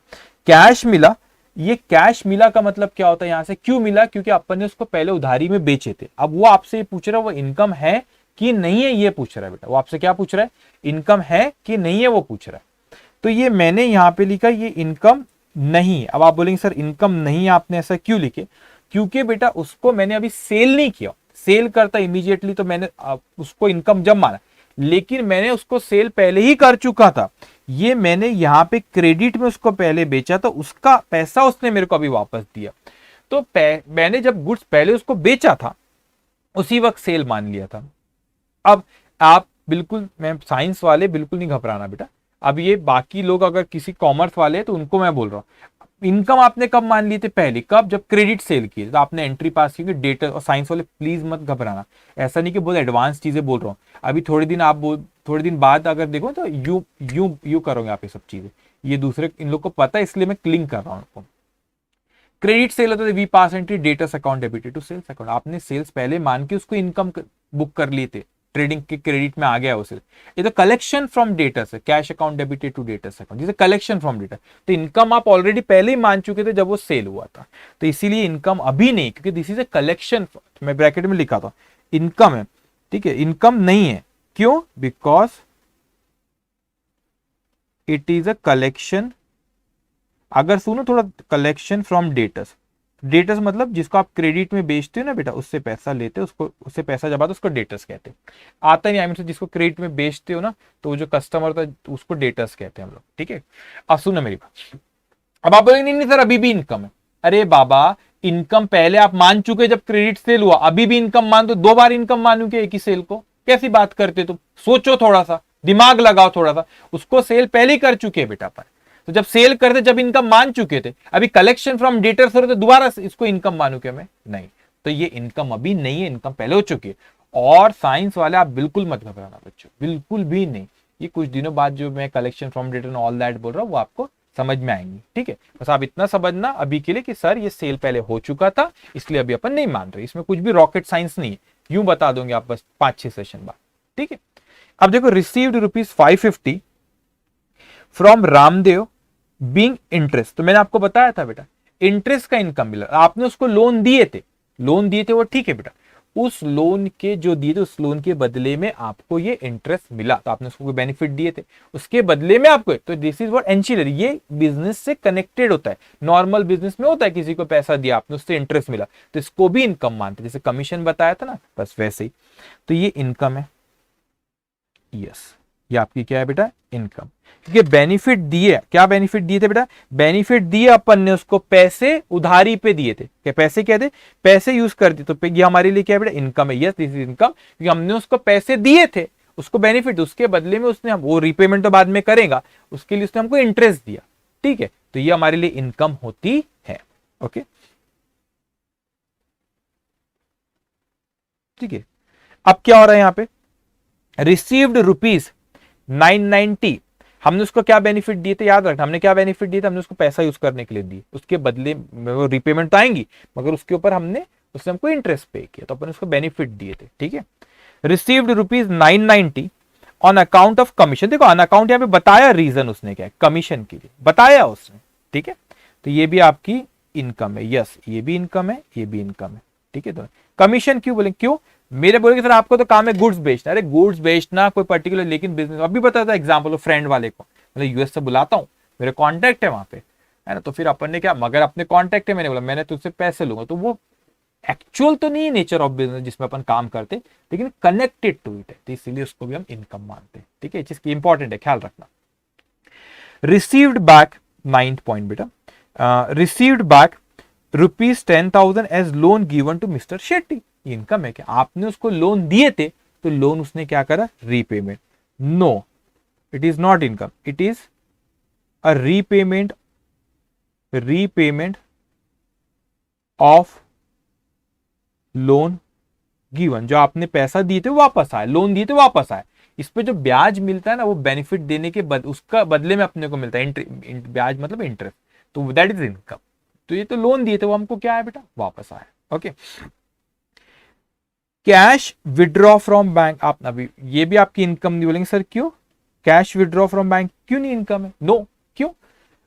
कैश मिला, ये कैश मिला का मतलब क्या होता है, यहां से क्यों मिला, क्योंकि अपन ने उसको पहले उधारी में बेचे थे, अब वो आपसे ये पूछ रहा है वो इनकम है कि नहीं है, ये पूछ रहा है बेटा, वो आपसे क्या पूछ रहा है, इनकम है कि नहीं है वो पूछ रहा है, तो ये मैंने यहां पे लिखा ये इनकम नहीं है। अब आप बोलेंगे सर इनकम नहीं है, आपने ऐसा क्यों लिखे, क्योंकि बेटा उसको मैंने अभी सेल नहीं किया, सेल करता इमीडिएटली तो मैंने उसको इनकम जब माना, लेकिन मैंने उसको सेल पहले ही कर चुका था, ये मैंने यहां पे क्रेडिट में उसको पहले बेचा तो उसका पैसा उसने मेरे को अभी वापस दिया, तो मैंने जब गुड्स पहले उसको बेचा था उसी वक्त सेल मान लिया था। अब आप बिल्कुल, मैं साइंस वाले बिल्कुल नहीं घबराना बेटा, अब ये बाकी लोग अगर किसी कॉमर्स वाले हैं तो उनको मैं बोल रहा हूं, इनकम आपने कब मान लिए थे, पहले कब, जब क्रेडिट सेल किए तो आपने एंट्री पास की, डेटा, और साइंस वाले प्लीज मत घबराना, ऐसा नहीं कि बहुत एडवांस चीजें बोल रहा हूँ, अभी थोड़े दिन बाद अगर देखो तो यू यू यू करोगे आप ये सब चीजें, ये दूसरे इन लोग को पता है इसलिए मैं क्लिंग कर रहा हूँ। क्रेडिट सेल होता है we pass entry debtors account debited to sales account, आपने सेल्स पहले मान के उसको इनकम बुक कर लिए थे, ट्रेडिंग के क्रेडिट में आ गया उसे, ये तो कलेक्शन फ्रॉम डेटस है, cash account debited to debtors account, जिसे कलेक्शन फ्रॉम डेटा, तो इनकम आप ऑलरेडी पहले ही मान चुके थे जब वो सेल हुआ था, तो इसीलिए इनकम अभी नहीं, क्योंकि दिस इज ए कलेक्शन, मैं ब्रैकेट में लिखा था इनकम है, ठीक है, इनकम नहीं है, क्यों, because it is a collection, अगर सुनो थोड़ा, कलेक्शन फ्रॉम डेटस, डेटस मतलब जिसको आप क्रेडिट में बेचते हो ना बेटा, उससे पैसा लेते हो, उसको उससे पैसा जब आता है उसको डेटस कहते हैं, आता नहीं, आई मीन जिसको क्रेडिट में बेचते हो ना, तो जो कस्टमर होता है उसको डेटस कहते हैं हम लोग, ठीक है। अब सुनो मेरी बात, अब आप बोलेंगे नहीं सर अभी भी इनकम है, अरे बाबा इनकम पहले आप मान चुके जब क्रेडिट सेल हुआ, अभी भी इनकम मान दो, 2 बार इनकम मानू क्या एक ही सेल को, कैसी बात करते तुम, सोचो थोड़ा सा, दिमाग लगाओ थोड़ा सा, उसको सेल पहले ही कर चुके हैं बेटा पर, तो जब सेल करते जब इनकम मान चुके थे, अभी कलेक्शन फ्रॉम डेटर्स हो रहे तो दोबारा इसको इनकम मानू क्या मैं, नहीं, तो ये इनकम अभी नहीं है, इनकम पहले हो चुकी है। और साइंस वाले आप बिल्कुल मत घबराना बच्चों, बिल्कुल भी नहीं, ये कुछ दिनों बाद जो मैं collection from debtor all that बोल रहा हूँ वो आपको समझ में आएंगी, ठीक है, बस आप इतना समझना अभी के लिए कि सर ये सेल पहले हो चुका था इसलिए अभी अपन नहीं मान रहे, इसमें कुछ भी रॉकेट साइंस नहीं है, यूं बता दोगे आप बस 5-6 सेशन बाद, ठीक है। अब देखो received ₹550 from Ramdev being interest, तो मैंने आपको बताया था बेटा इंटरेस्ट का इनकम मिला, आपने उसको लोन दिए थे वो ठीक है बेटा, उस लोन के जो दिए थे उस लोन के बदले में आपको ये इंटरेस्ट मिला, तो आपने उसको कोई बेनिफिट दिए थे, उसके बदले में आपको, तो दिस इज व्हाट एंसिलरी, ये बिजनेस से कनेक्टेड होता है। नॉर्मल बिजनेस में होता है किसी को पैसा दिया आपने, उससे इंटरेस्ट मिला, तो इसको भी इनकम मानते हैं, जैसे कमीशन बताया था ना, बस वैसे ही। तो ये इनकम है, यस, ये आपकी क्या है बेटा, इनकम। क्योंकि बेनिफिट दिए, क्या बेनिफिट दिए थे बेटा, बेनिफिट दिए अपन ने उसको, पैसे उधारी पे दिए थे, क्या पैसे क्या थे, पैसे यूज कर दिए, तो ये हमारे लिए क्या है बेटा, इनकम है, यस दिस इज इनकम, क्योंकि हमने उसको पैसे दिए थे, उसको बेनिफिट, उसके बदले में उसने, हम वो रीपेमेंट तो बाद में करेगा, उसके लिए उसने हमको इंटरेस्ट दिया, ठीक है, तो ये हमारे लिए इनकम होती है। ओके, ठीक है। अब क्या हो रहा है यहाँ पे, रिसीव्ड रुपीज 990, हमने उसको क्या बेनिफिट दिए थे, याद रखना, हमने क्या बेनिफिट दिए थे, हमने उसको पैसा यूज करने के लिए दिए, उसके बदले में वो रिपेमेंट तो आएंगी, मगर उसके ऊपर हमने, उसने हमको इंटरेस्ट पे किया, तो अपन उसको बेनिफिट दिए थे, ठीक है। Received rupees 990 on account of commission, देखो ऑन अकाउंट यहाँ पे बताया, रीजन उसने क्या है, कमीशन के लिए बताया उसने, ठीक है, तो ये भी आपकी इनकम है, यस ये भी इनकम है, ये भी इनकम है, ठीक है। तो कमीशन क्यों बोले, क्यों, मेरे बोले सर आपको तो काम है गुड्स बेचना, अरे गुड्स बेचना कोई पर्टिकुलर, लेकिन बिजनेस, अभी बताया था एग्जांपल फ्रेंड वाले को, मतलब यूएस से बुलाता हूँ, मेरे कांटेक्ट है वहां पे, है ना, तो फिर अपन ने क्या, मगर अपने कांटेक्ट है, मैंने बोला मैंने तुझसे पैसे लूंगा, तो वो एक्चुअल तो नहीं है नेचर ऑफ बिजनेस जिसमें अपन काम करते, लेकिन कनेक्टेड टू इट है, तो इसीलिए उसको भी हम इनकम मानते हैं, ठीक है, चीज की इंपॉर्टेंट है, ख्याल रखना। रिसीव्ड बैक 9 पॉइंट बेटा, received back ₹10,000 as loan given to mister Shetty, income है क्या, आपने उसको लोन दिए थे, तो लोन उसने क्या करा, repayment, no it is not income, it is a repayment, repayment of loan given, जो आपने पैसा दिए थे वापस आए, लोन दिए थे वापस आए, इस पे जो ब्याज मिलता है ना, वो बेनिफिट देने के उसका बदले में अपने को मिलता है, ब्याज मतलब इंटरेस्ट, तो दैट इज इनकम। तो ये तो लोन दिए थे, वो हमको क्या है बेटा, वापस आया। Okay, cash withdraw from bank, आप अभी ये भी आपकी इनकम नहीं बोलेंगे सर क्यों, कैश विड्रॉ फ्रॉम बैंक क्यों नहीं इनकम है, नो क्यों,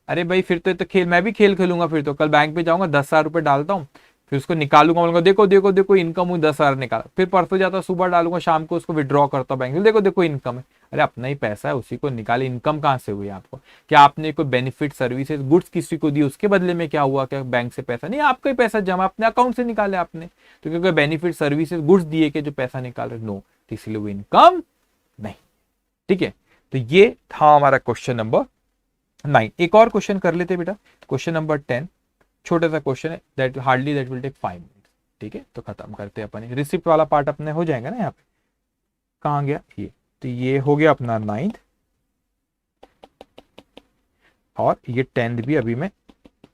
अरे भाई फिर तो खेल, मैं भी खेल खेलूंगा, फिर तो कल बैंक पे जाऊंगा, 10,000 रुपए डालता हूँ, फिर उसको निकालूंगा, बोलूंगा देखो देखो देखो इनकम हुई, 10,000 निकाला, फिर परसों जाता सुबह डालूंगा, शाम को उसको विड्रॉ करता हूँ बैंक में, देखो देखो इनकम है, अरे अपना ही पैसा है, उसी को निकाले, इनकम कहां से हुई आपको, क्या आपने कोई बेनिफिट सर्विसेज गुड्स किसी को दी, उसके बदले में क्या हुआ, क्या बैंक से पैसा नहीं, आपका ही पैसा जमा अपने अकाउंट से निकाले आपने, तो क्योंकि बेनिफिट सर्विसेज गुड्स दिए के जो पैसा निकाल रहे, नो, इसलिए वो इनकम नहीं, ठीक है। तो ये था हमारा क्वेश्चन नंबर 9। एक और क्वेश्चन कर लेते बेटा, क्वेश्चन नंबर 10, छोटा सा क्वेश्चन है, that hardly that will take 5 minutes, ठीक है, तो खत्म करते हैं अपन, रिसिप्ट वाला पार्ट अपने हो जाएगा ना, यहाँ पे कहाँ गया ये, तो ये हो गया अपना 9th, और ये 10th भी अभी मैं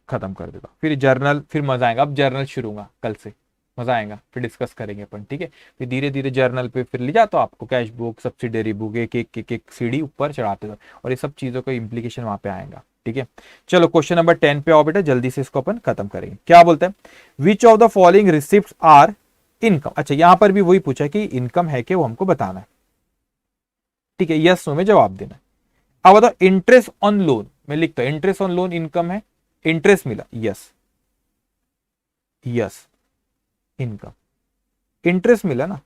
खत्म कर देता हूँ, फिर जर्नल, फिर मजा आएगा, अब जर्नल शुरू होगा कल से, मजा आएगा, फिर डिस्कस करेंगे अपन, ठीक है, फिर धीरे धीरे जर्नल पे फिर ले जाता हूँ आपको, कैश बुक, सब्सिडरी बुक, एक सीढ़ी ऊपर चढ़ाते हो, और ये सब चीजों का इंप्लीकेशन वहां पे आएगा, ठीक है। चलो क्वेश्चन नंबर 10 पे आओ बेटा, जल्दी से इसको अपन खत्म करेंगे। क्या बोलते हैं, which of the following receipt are income, अच्छा यहां पर भी वही पूछा कि इनकम है कि वो हमको बताना है, ठीक है, यस नो में जवाब देना है। अब बताओ, इंटरेस्ट ऑन लोन, मैं लिखता हूं इंटरेस्ट ऑन लोन इनकम है, इंटरेस्ट मिला, यस यस इनकम, इंटरेस्ट मिला ना,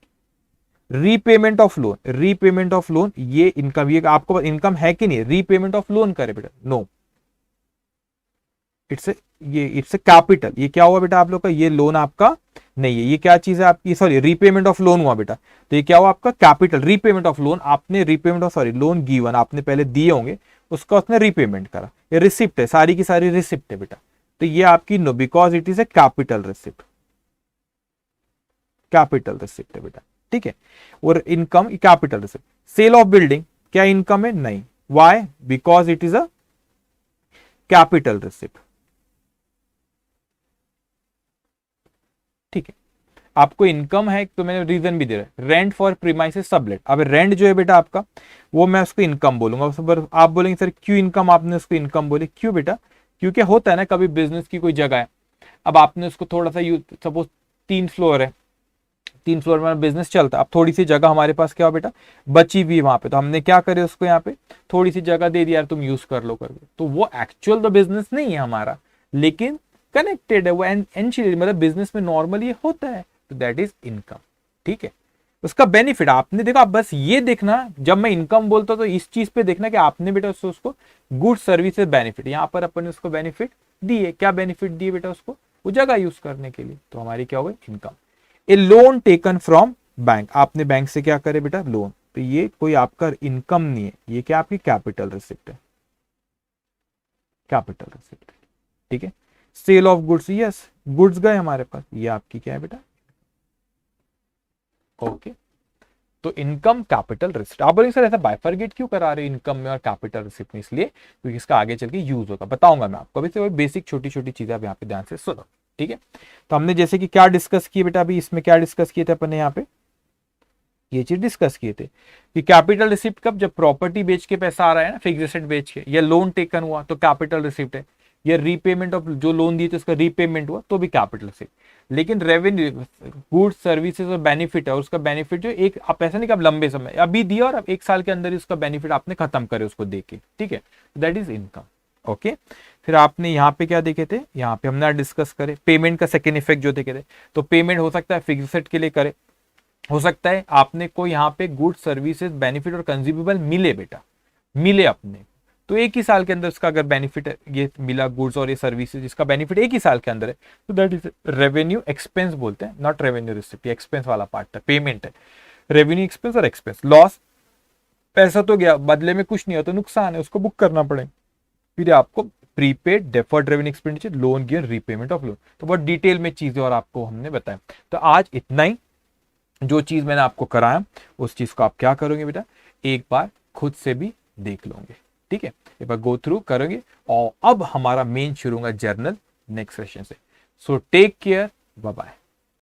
repayment of loan, repayment of loan ये इनकम, ये आपको इनकम है कि नहीं, रीपेमेंट ऑफ लोन करे बेटा, नो, इट्स ए कैपिटल, ये क्या हुआ बेटा आप लोग का, ये लोन आपका नहीं है, ये क्या चीज है आपकी, सॉरी रीपेमेंट ऑफ लोन हुआ बेटा, तो ये क्या हुआ आपका कैपिटल, रीपेमेंट ऑफ लोन, आपने repayment of, sorry loan given आपने पहले दिए होंगे, उसका उसने रीपेमेंट करा, ये रिसिप्ट है, सारी की सारी रिसिप्ट है बेटा, तो ये आपकी no, because it is a capital receipt, capital receipt है बेटा, ठीक है, और income capital receipt. Sale of building क्या इनकम है, नहीं, why, because it is a capital receipt, ठीक है, आपको इनकम है तो मैंने रीजन भी दे रहा है, रेंट फॉर प्रीमाइसेस सबलेट, अब रेंट जो है बेटा आपका, वो मैं उसको इनकम बोलूंगा, आप बोलेंगे सर क्यों इनकम, आपने उसको इनकम बोले, क्यों बेटा, क्योंकि होता है ना कभी बिजनेस की कोई जगह है, अब आपने उसको थोड़ा सा यूज, सपोज 3 फ्लोर है, 3 फ्लोर में बिजनेस चलता है, अब थोड़ी सी जगह हमारे पास क्या हो बेटा बची हुई वहां पे, तो हमने क्या करे उसको यहाँ पे थोड़ी सी जगह दे दी यार तुम यूज कर लो करके, तो वो एक्चुअल तो बिजनेस नहीं है हमारा, लेकिन कनेक्टेड है वो एंशियली, मतलब बिजनेस में नॉर्मली होता है, तो दैट इज इनकम, ठीक है, उसका बेनिफिट आपने देखा। आप बस ये देखना, जब मैं इनकम बोलता हूं तो इस चीज पे देखना कि आपने बेटा उसको गुड सर्विसेज बेनिफिट, यहां पर अपन ने उसको बेनिफिट दिए। क्या बेनिफिट दिए बेटा उसको? वो जगह यूज करने के लिए, तो हमारी क्या हो गई? Income. A loan taken from bank, आपने बैंक से क्या करे बेटा? लोन। तो ये कोई आपका इनकम नहीं है, ये क्या आपकी कैपिटल रिसिप्ट है, कैपिटल रिसिप्ट। ठीक है, sale of goods, yes goods गए हमारे पास, ये आपकी क्या है बेटा? ओके, तो इनकम कैपिटल रिसिप्ट। आप बोलेंगे सर ऐसा बाइफरगेट क्यों करा रहे हो इनकम में और कैपिटल रिसिप्ट में? इसलिए क्योंकि इसका आगे चल के यूज होगा, बताऊंगा मैं आपको। अभी से बेसिक छोटी छोटी चीजें आप यहाँ पे ध्यान से सुनो। ठीक है, तो हमने जैसे कि क्या डिस्कस किए बेटा? अभी इसमें क्या डिस्कस किए थे अपन ने? यहाँ पे ये चीज डिस्कस किए थे कि कैपिटल रिसिप्ट कब? जब प्रॉपर्टी बेच के पैसा आ रहा है ना, फिक्स एसेट बेच के, या लोन टेकन हुआ तो कैपिटल रिसिप्ट है, या रीपेमेंट ऑफ जो लोन दिए थे उसका रीपेमेंट हुआ तो भी कैपिटल रिसिप्ट। लेकिन रेवेन्यू, गुड्स सर्विसेज और बेनिफिट है, और उसका बेनिफिट जो एक आप ऐसा नहीं कि आप लंबे समय अभी दिया और अब 1 साल के अंदर ही उसका बेनिफिट आपने खत्म करे उसको दे के। ठीक है, दैट इज इनकम। ओके, फिर आपने यहाँ पे क्या देखे थे? यहाँ पे हमने डिस्कस करे पेमेंट का सेकेंड इफेक्ट जो देखे थे। तो पेमेंट हो सकता है फिक्स एसेट के लिए करे, हो सकता है आपने को यहाँ पे गुड सर्विसेज बेनिफिट और कंज्यूमेबल मिले बेटा, मिले अपने, तो 1 ही साल के अंदर उसका अगर बेनिफिट ये मिला गुड्स और ये सर्विसेज, इसका बेनिफिट 1 ही साल के अंदर है, तो दैट इज रेवेन्यू एक्सपेंस बोलते हैं, नॉट रेवेन्यू रिसिप्ट। एक्सपेंस वाला पार्ट है, पेमेंट है, रेवेन्यू एक्सपेंस और एक्सपेंस। लॉस, पैसा तो गया, बदले में कुछ नहीं हो तो नुकसान है, उसको बुक करना पड़ेगा। फिर आपको prepaid, deferred revenue expenditure, loan gear, repayment of loan. तो बहुत डिटेल में चीजें और आपको हमने बताया। तो आज इतना ही, जो चीज मैंने आपको कराया उस चीज को आप क्या करोगे बेटा? एक बार खुद से भी देख लोगे। ठीक है, एक बार गो थ्रू करोगे, और अब हमारा मेन शुरू होगा जर्नल नेक्स्ट सेशन से। So take care, bye bye.